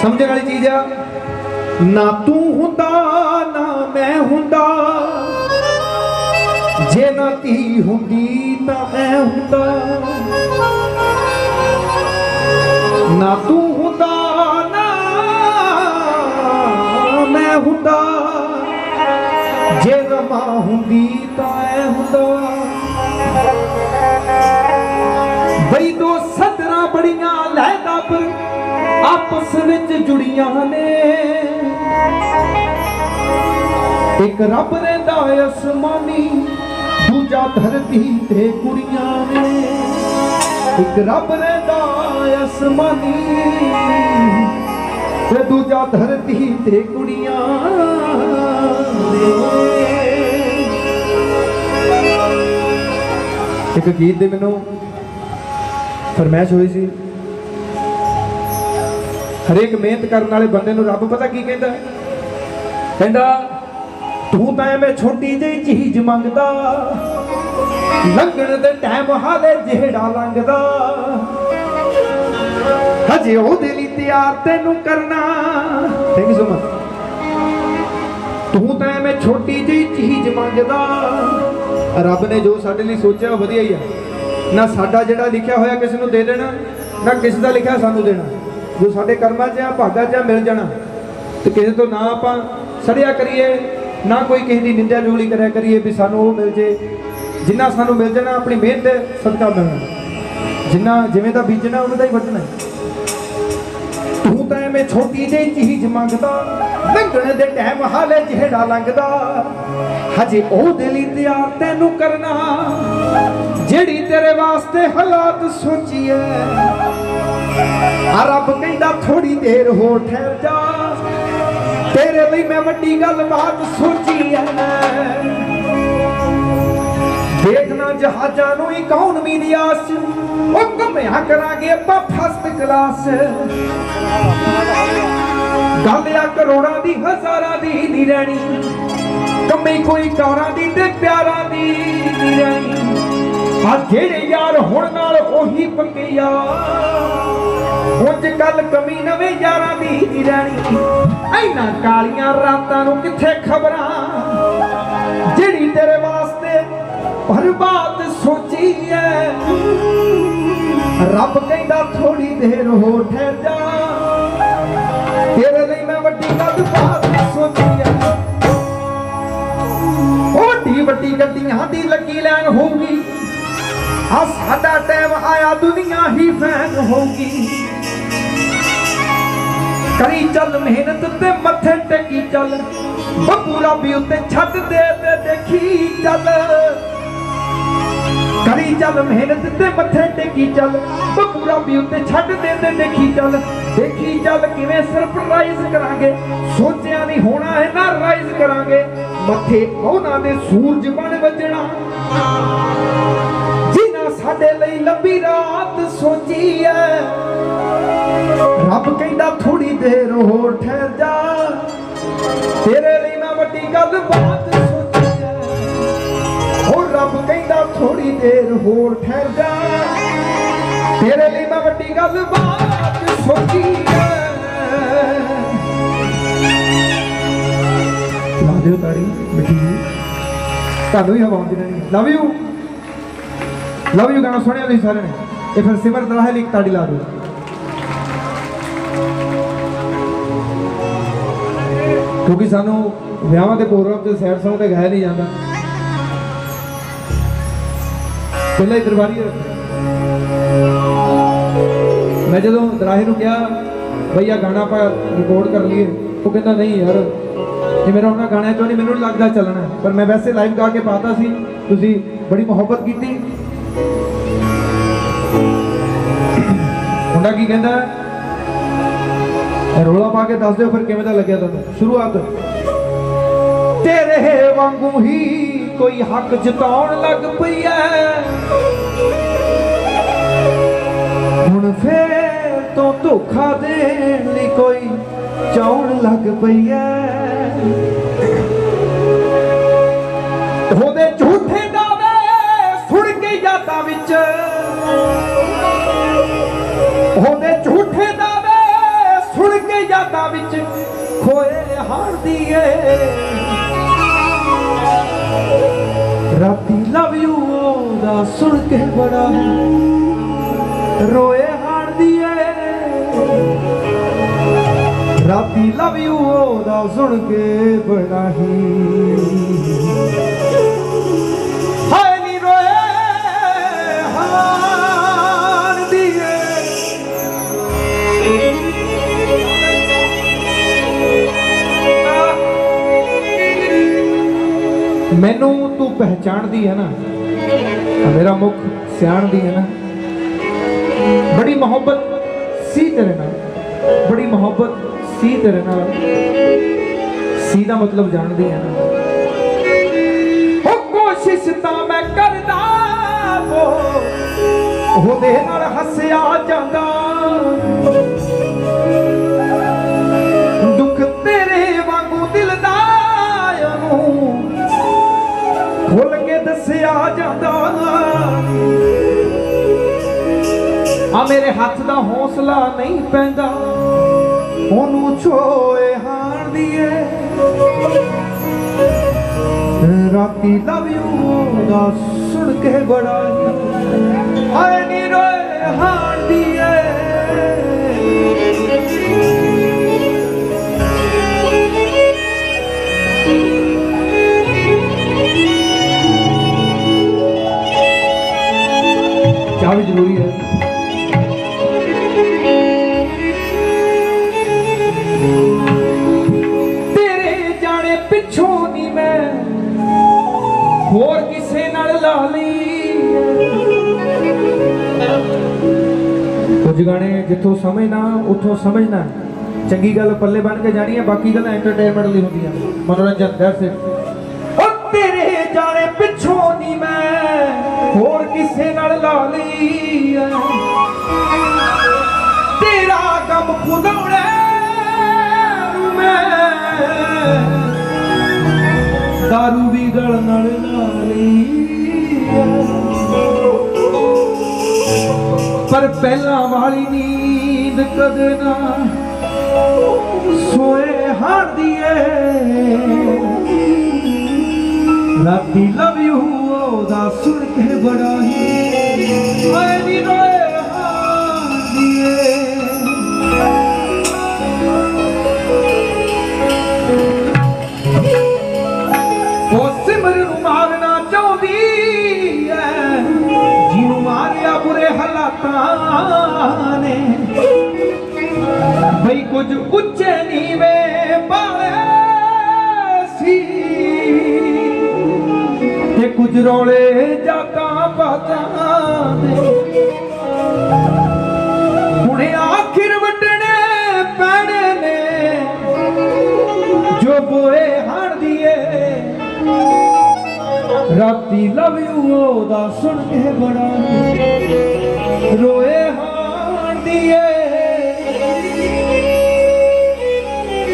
समझने वाली चीज़ आ, ना तू हुंदा ना मैं हुंदा जे ना धी हुंदी ना मैं हुंदा ना तू हुंदा ना मैं हुंदा जे ना मां हुंदी तां ऐ हुंदा बई दो सदरां बड़ियां लैदा पर आपस विच जुड़ियां ने एक रब रहिंदा आसमानी दूजा धरती ते कुड़ियां ने एक रब रहिंदा आसमानी ते दूजा धरती ते कुड़ियां एक गीत दे मैनू फरमाइश हुई सी, हरेक मेहनत करने वाले बंदे नू रब पता की कहंदा, कहंदा तू तां मैं छोटी जी चीज मंगदा लंघण दे टाइम हाले जेड़ा लंघदा हजे ओहदे लई तैयार तेनू करना। Thank you so much. तू तां मैं छोटी जी चीज मंगदा, रब ने जो साडे लई सोचिया वधिया ही है, ना साडा जेड़ा लिखिया होया किसी नू दे देना ना किसी दा लिखिया सानू देना, जो साडे कर्मां च भागा च मिल जाना ते किसी तो ना आपां सड़िया करिए ना कोई किसी की निंदा चुगली करिया करिए भी सानू वो मिल जे, जिन्ना सानू मिल जाना अपनी मेहनत सदका मिलना, जिन्ना जिवें दा बीजना उवें दा ही वढना। तू तां मैं छोटी जी चीज मंगदा लंघण दे टाइम हाले जेड़ा लंघदा हजे ओहदे लई तैयार तैनू करना जेड़ी तेरे वास्ते हालात सोचीए। रब कहंदा थोड़ी देर हो ठहर जा तेरे लिए मैं वड्डी गल बात सोची है। देखना जहाजा नू इकोनॉमी आस घुमिया करांगे आपां फर्स्ट क्लास, गल आ करोड़ां दी हज़ारां दी नहीं रहनी, कमी कोई कारां दी ते प्यारां दी नी रहनी आ जेड़े यार हुण नाल ओही पक्के यार उंज कल कमी नवे यारां दी नी रहनी इन्हां कालियां रातां नूं किथे खबरां जेड़ी तेरे वास्ते बर्बाद सोची है रब कहंदा थोड़ी देर हो ठहर जा तेरे लिए मैं वड्डी गल बात सोची है वड्डी वड्डी गड्डियां दी लगी लैन होगी आ साडा टाइम आया दुनिया ही फैन होगी करी चल मेहनत ते मथे टेकी चल बपूरा भी उत्ते छत दे ते देखी चल करी चल मेहनत ते मथे टेकी चल बपूरा भी उत्ते छत दे ते देखी चल किवें सरप्राइज करांगे सोचिया नहीं होना है ना राइज करांगे मथे उन्हां दे सूरज बन वजणा जिन्हां साडे लई लंबी रात सोची है रब कहंदा थोड़ी देर होर ठहर जा तेरे लिए मैं वड्डी गल बात सोची है और रब कहंदा थोड़ी देर होर ठहर जा तेरे लिए मैं वड्डी गल बात सोची है ला दियो ताड़ी मिठी जी तानू ही हवा आउंदी रहनी लव यू गाना सुनिया तुसीं सारे ने ये फिर सिमर दराहे लिख ताड़ी ला दो क्योंकि सानू विआहां दे प्रोग्राम ते सैड सॉन्ग ते गाया नहीं जाता पहले ही दरबारी मैं जो दराहे नूं कहा भैया गाना आप रिकॉर्ड कर लिए वो कहता नहीं यार ये मेरा उन्होंने गाने चो नहीं मैनू नहीं लगता चलना पर मैं वैसे लाइव गा के पाता सी तुसी बड़ी मुहब्बत की मुंडा की कहता रोला पा के दस दो फिर किवें दा लग्या तुहानू शुरुआत तेरे वांगू ही कोई हक जताउण लग पई है हुण फिर तो धोखा देण लई कोई चाउण लग पई है ओहदे झूठे दावे सुण के यादां विच ओहदे झूठे दावे सुण के यादां विच खोए हारदी है राती लव यू दा सुन के बड़ा रोए हारदी है राती लव यू दा सुन के बड़ा ही हाय नी रोए हारदी है मैनू तू पहचान दी है ना मेरा मुख सियाण दी है ना बड़ी मोहब्बत सी तेरे नाल बड़ी मोहब्बत सी तेरे नाल सी दा मतलब जान दी है ना ओ कोशिश ता मैं करदा वो दे नाल हस्या जांदा दुख तेरे वांगू दिल दा खोल के दसिया जांदा आ मेरे हाथ दा हौसला नहीं पैंदा ओनू छोए हार दिए राती लव यू दा सुन के बड़ा आए नी रोए हार दिए क्या भी जरूरी है तेरे जाने पिछों नहीं मैं होर किसे नाल ला ली कुछ गाने जिथों समझना उथों समझना चंगी गल पल्ले बन के जानी है बाकी गल एंटरटेनमेंट ली होंदी है मनोरंजन दैट्स इट ओ तेरे जाने पिछों नहीं मैं होर किसे नाल ला ली तेरा गम खुदाउणे मैं गल नाल नाली पर पहला वाली नींद कदे ना सोए हार दिए राती लव यू दा सुन के बड़ा ही आए नी रोए हार दिए वो सिमर नू मारना चाहती है जिन्हों मारिया बुरे हालातां ने भाई कुछ उच्चे नीवे पाले सी ते कुछ रोले जाता पाता हुणे आखिर वटने पैने ने जो बोए हार दिए राती लव यू दा सुन के बड़ा रोए हार दिए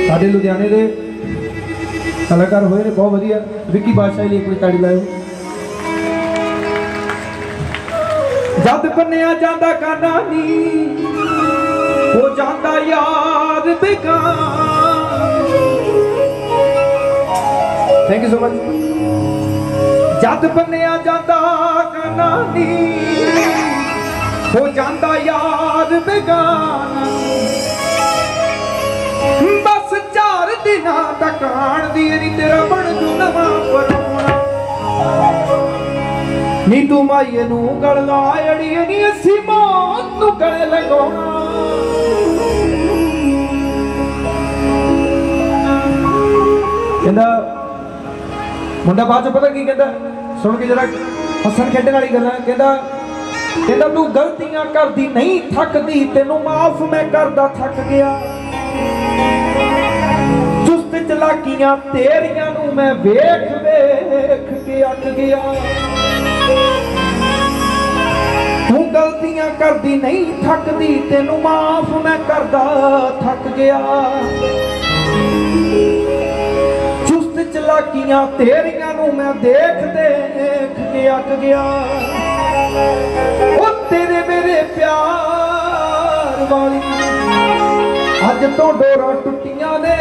साडे लुधियाने दे कलाकार होए ने बहुत वधिया विक्की बादशाह लिए कोई ताड़ी लाओ जद बन्निया जांदा काना नी हो जांदा यार बेगान थैंक यू सो मच जद बन्निया जांदा काना नी हो जांदा यार बेगान बस 4 दिना तक आण दी नी तेरा बन जू नवा परवाना नी तू माईए नू गल ला अड़िए नी असी मौत नू गले लगाउणा कहंदा मुंडा बाद च पता की कहंदा सुन के जरा हसन खेडण वाली गल्लां कहंदा तू गलतियां करदी नहीं थकदी तेनू माफ मैं करदा थक गया चुस्त चलाकियां तेरियां नू मैं वेख वेख के अक गया तू गलतियां करदी नहीं थकदी तेनू माफ मैं करदा थक गया चुस्त चलाकियां तेरियां नू मैं देख देख के अक गया ओ तेरे मेरे प्यार वाली अज तो डोरा टुटियां ने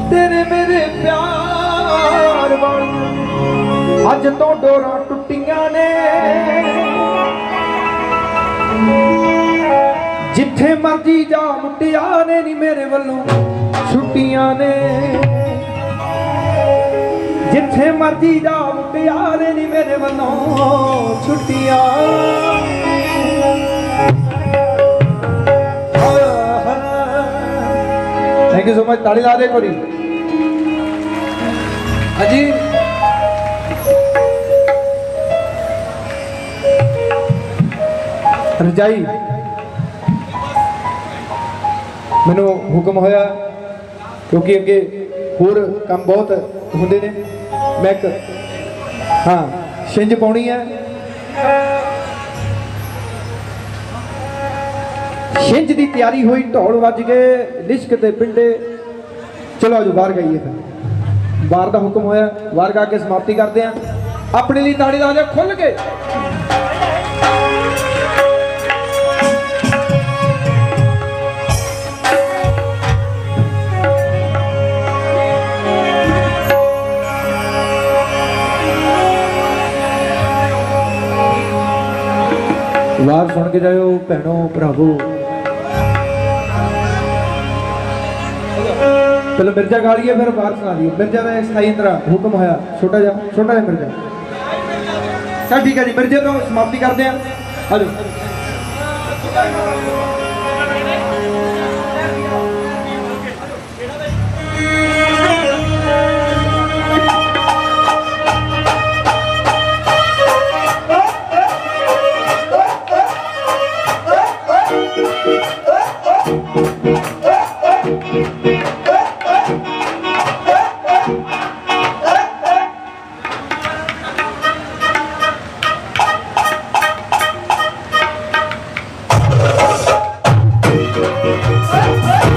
तेरे मेरे प्यार वाली अज तो डोरा टुटियां ने जिथे मर्जी जा मुटिया ने नी मेरे वल्लों छुट्टियां ने जिथे मर्जी जा मुटिया ने नी मेरे वल्लों छुट्टियां थैंक यू सो मच ताड़ी ला दे कोरी अजी रजाई मैनू हुक्म होया क्योंकि अगे होर काम बहुत होंदे ने मैं हाँ छिंज पाउणी है छिंज की तैयारी हुई ढोल वज गए लिश्क ते पिंडे चलो अजो बाहर गईए फिर बाहर का हुक्म होया बाहर गा के समाप्ति करते हैं अपने लिए ताड़ी ला दे खुल के वार सुन के जाओ भैनों भरावो चलो मिर्जा गा लिया फिर बाहर सुना दिए मिर्जा में स्थाई अंतरा हुक्म होया छोटा जा मिर्जा चल ठीक है जी मिर्जे तो समाप्ति करते हैं हेलो Hey!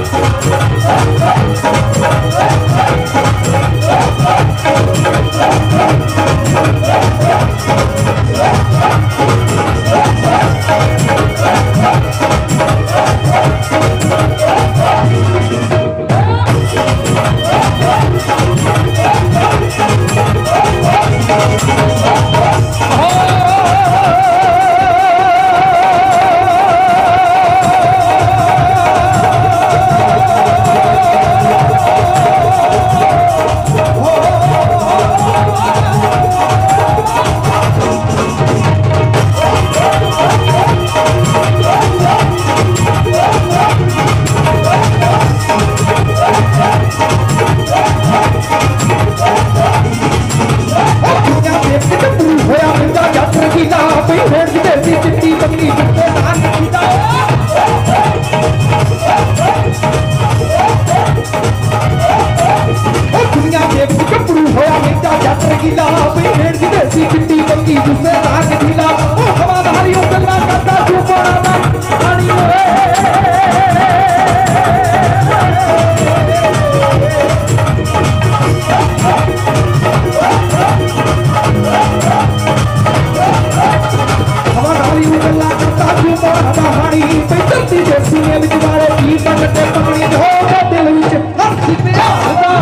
पई धरती दे सीने विच वाले की बनते पानी हो दिल विच हर्ष प्यार दा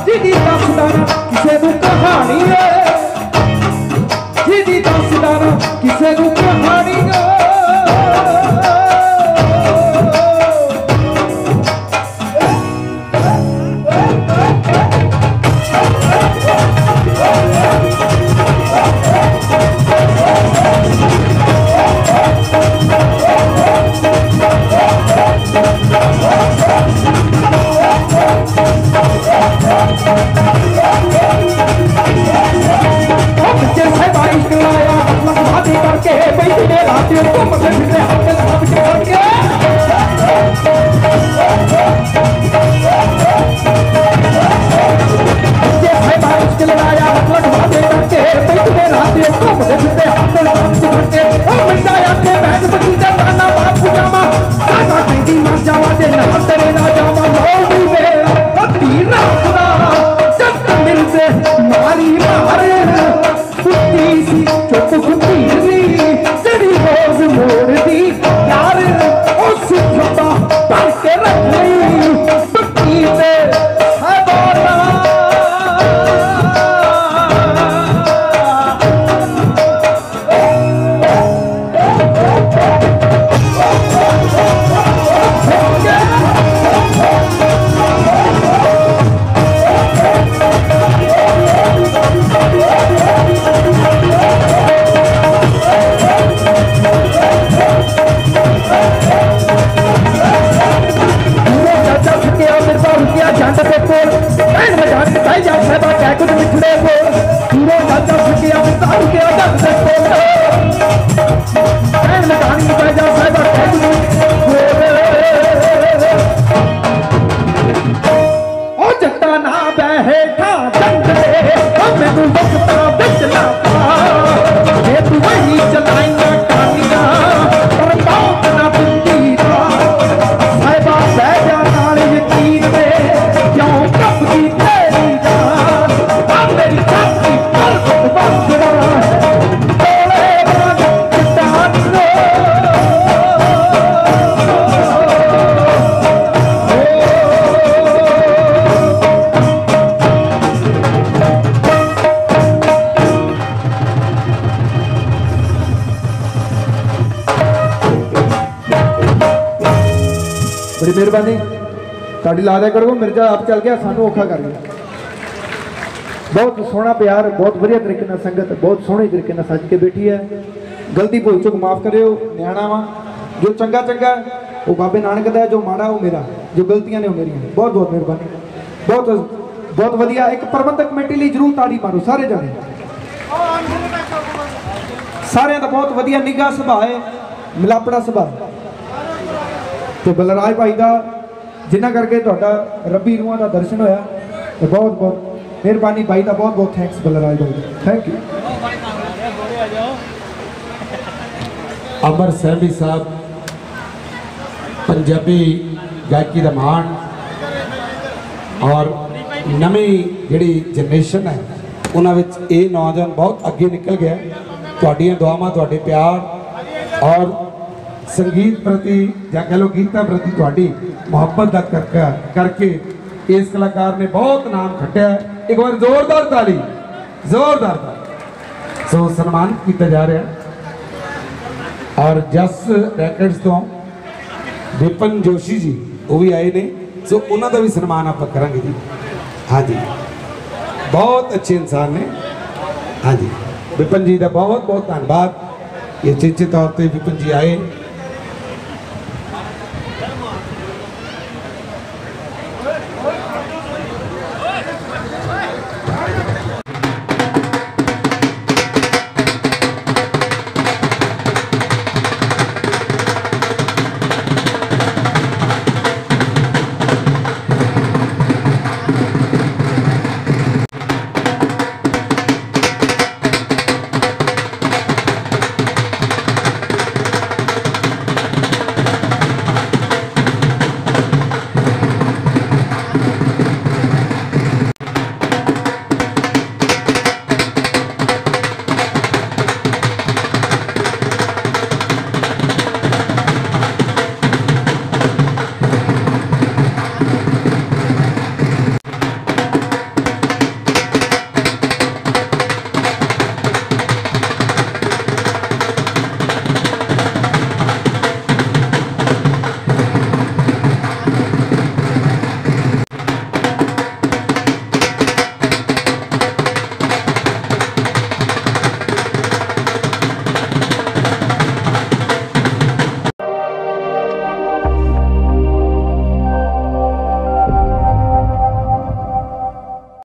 जिदी दसदा ना किसे नूं कहानी है जिदी दसदा ना किसे नूं कहानी है बड़ी मेहरबानी ताड़ी ला दिया करो मिर्जा आप चल गया सानू औखा कर लिया बहुत सोहना प्यार बहुत वधिया तरीके नाल संगत बहुत सोहने तरीके नाल सज के बैठी है गलती भुल चुक माफ़ करियो न्याणा वा जो चंगा चंगा वो बाबे नानक दा जो माड़ा वो मेरा जो गलतियां ने वो मेरियां बहुत बहुत मेहरबानी बहुत बहुत वधिया एक प्रबंधक कमेटी लिए जरूर ताड़ी मारो सारे जाने सारे का बहुत वधिया निगाह सुभाव है मिलापड़ा सुभाव तो बलराज भाई का जिन्ना करके तुहाडा रब्बी रूहां का दर्शन होया तो बहुत बहुत मेहरबानी भाई का बहुत बहुत थैंक्स बलराज भाई थैंक यू अमर सहबी साहब पंजाबी गायकी का मान और नवी जी जनरेशन है उन्होंने ये नौजवान बहुत अगे निकल गया तुहाडियां दुआवां तुहाडे प्यार और संगीत प्रति या कह लो गीतां प्रति तुहाडी मुहब्बत का करके इस कलाकार ने बहुत नाम खट्टिया एक बार जोरदार ताली जोरदार ताली सो सन्मानित किया जा रहा और जस रैकर्ड्स तो विपिन जोशी जी वो भी आए ने सो उन्होंने भी सन्मान आप करांगे जी हाँ जी बहुत अच्छे इंसान ने हाँ जी विपिन जी का बहुत बहुत धन्यवाद ये चेचे तौर पर विपिन जी आए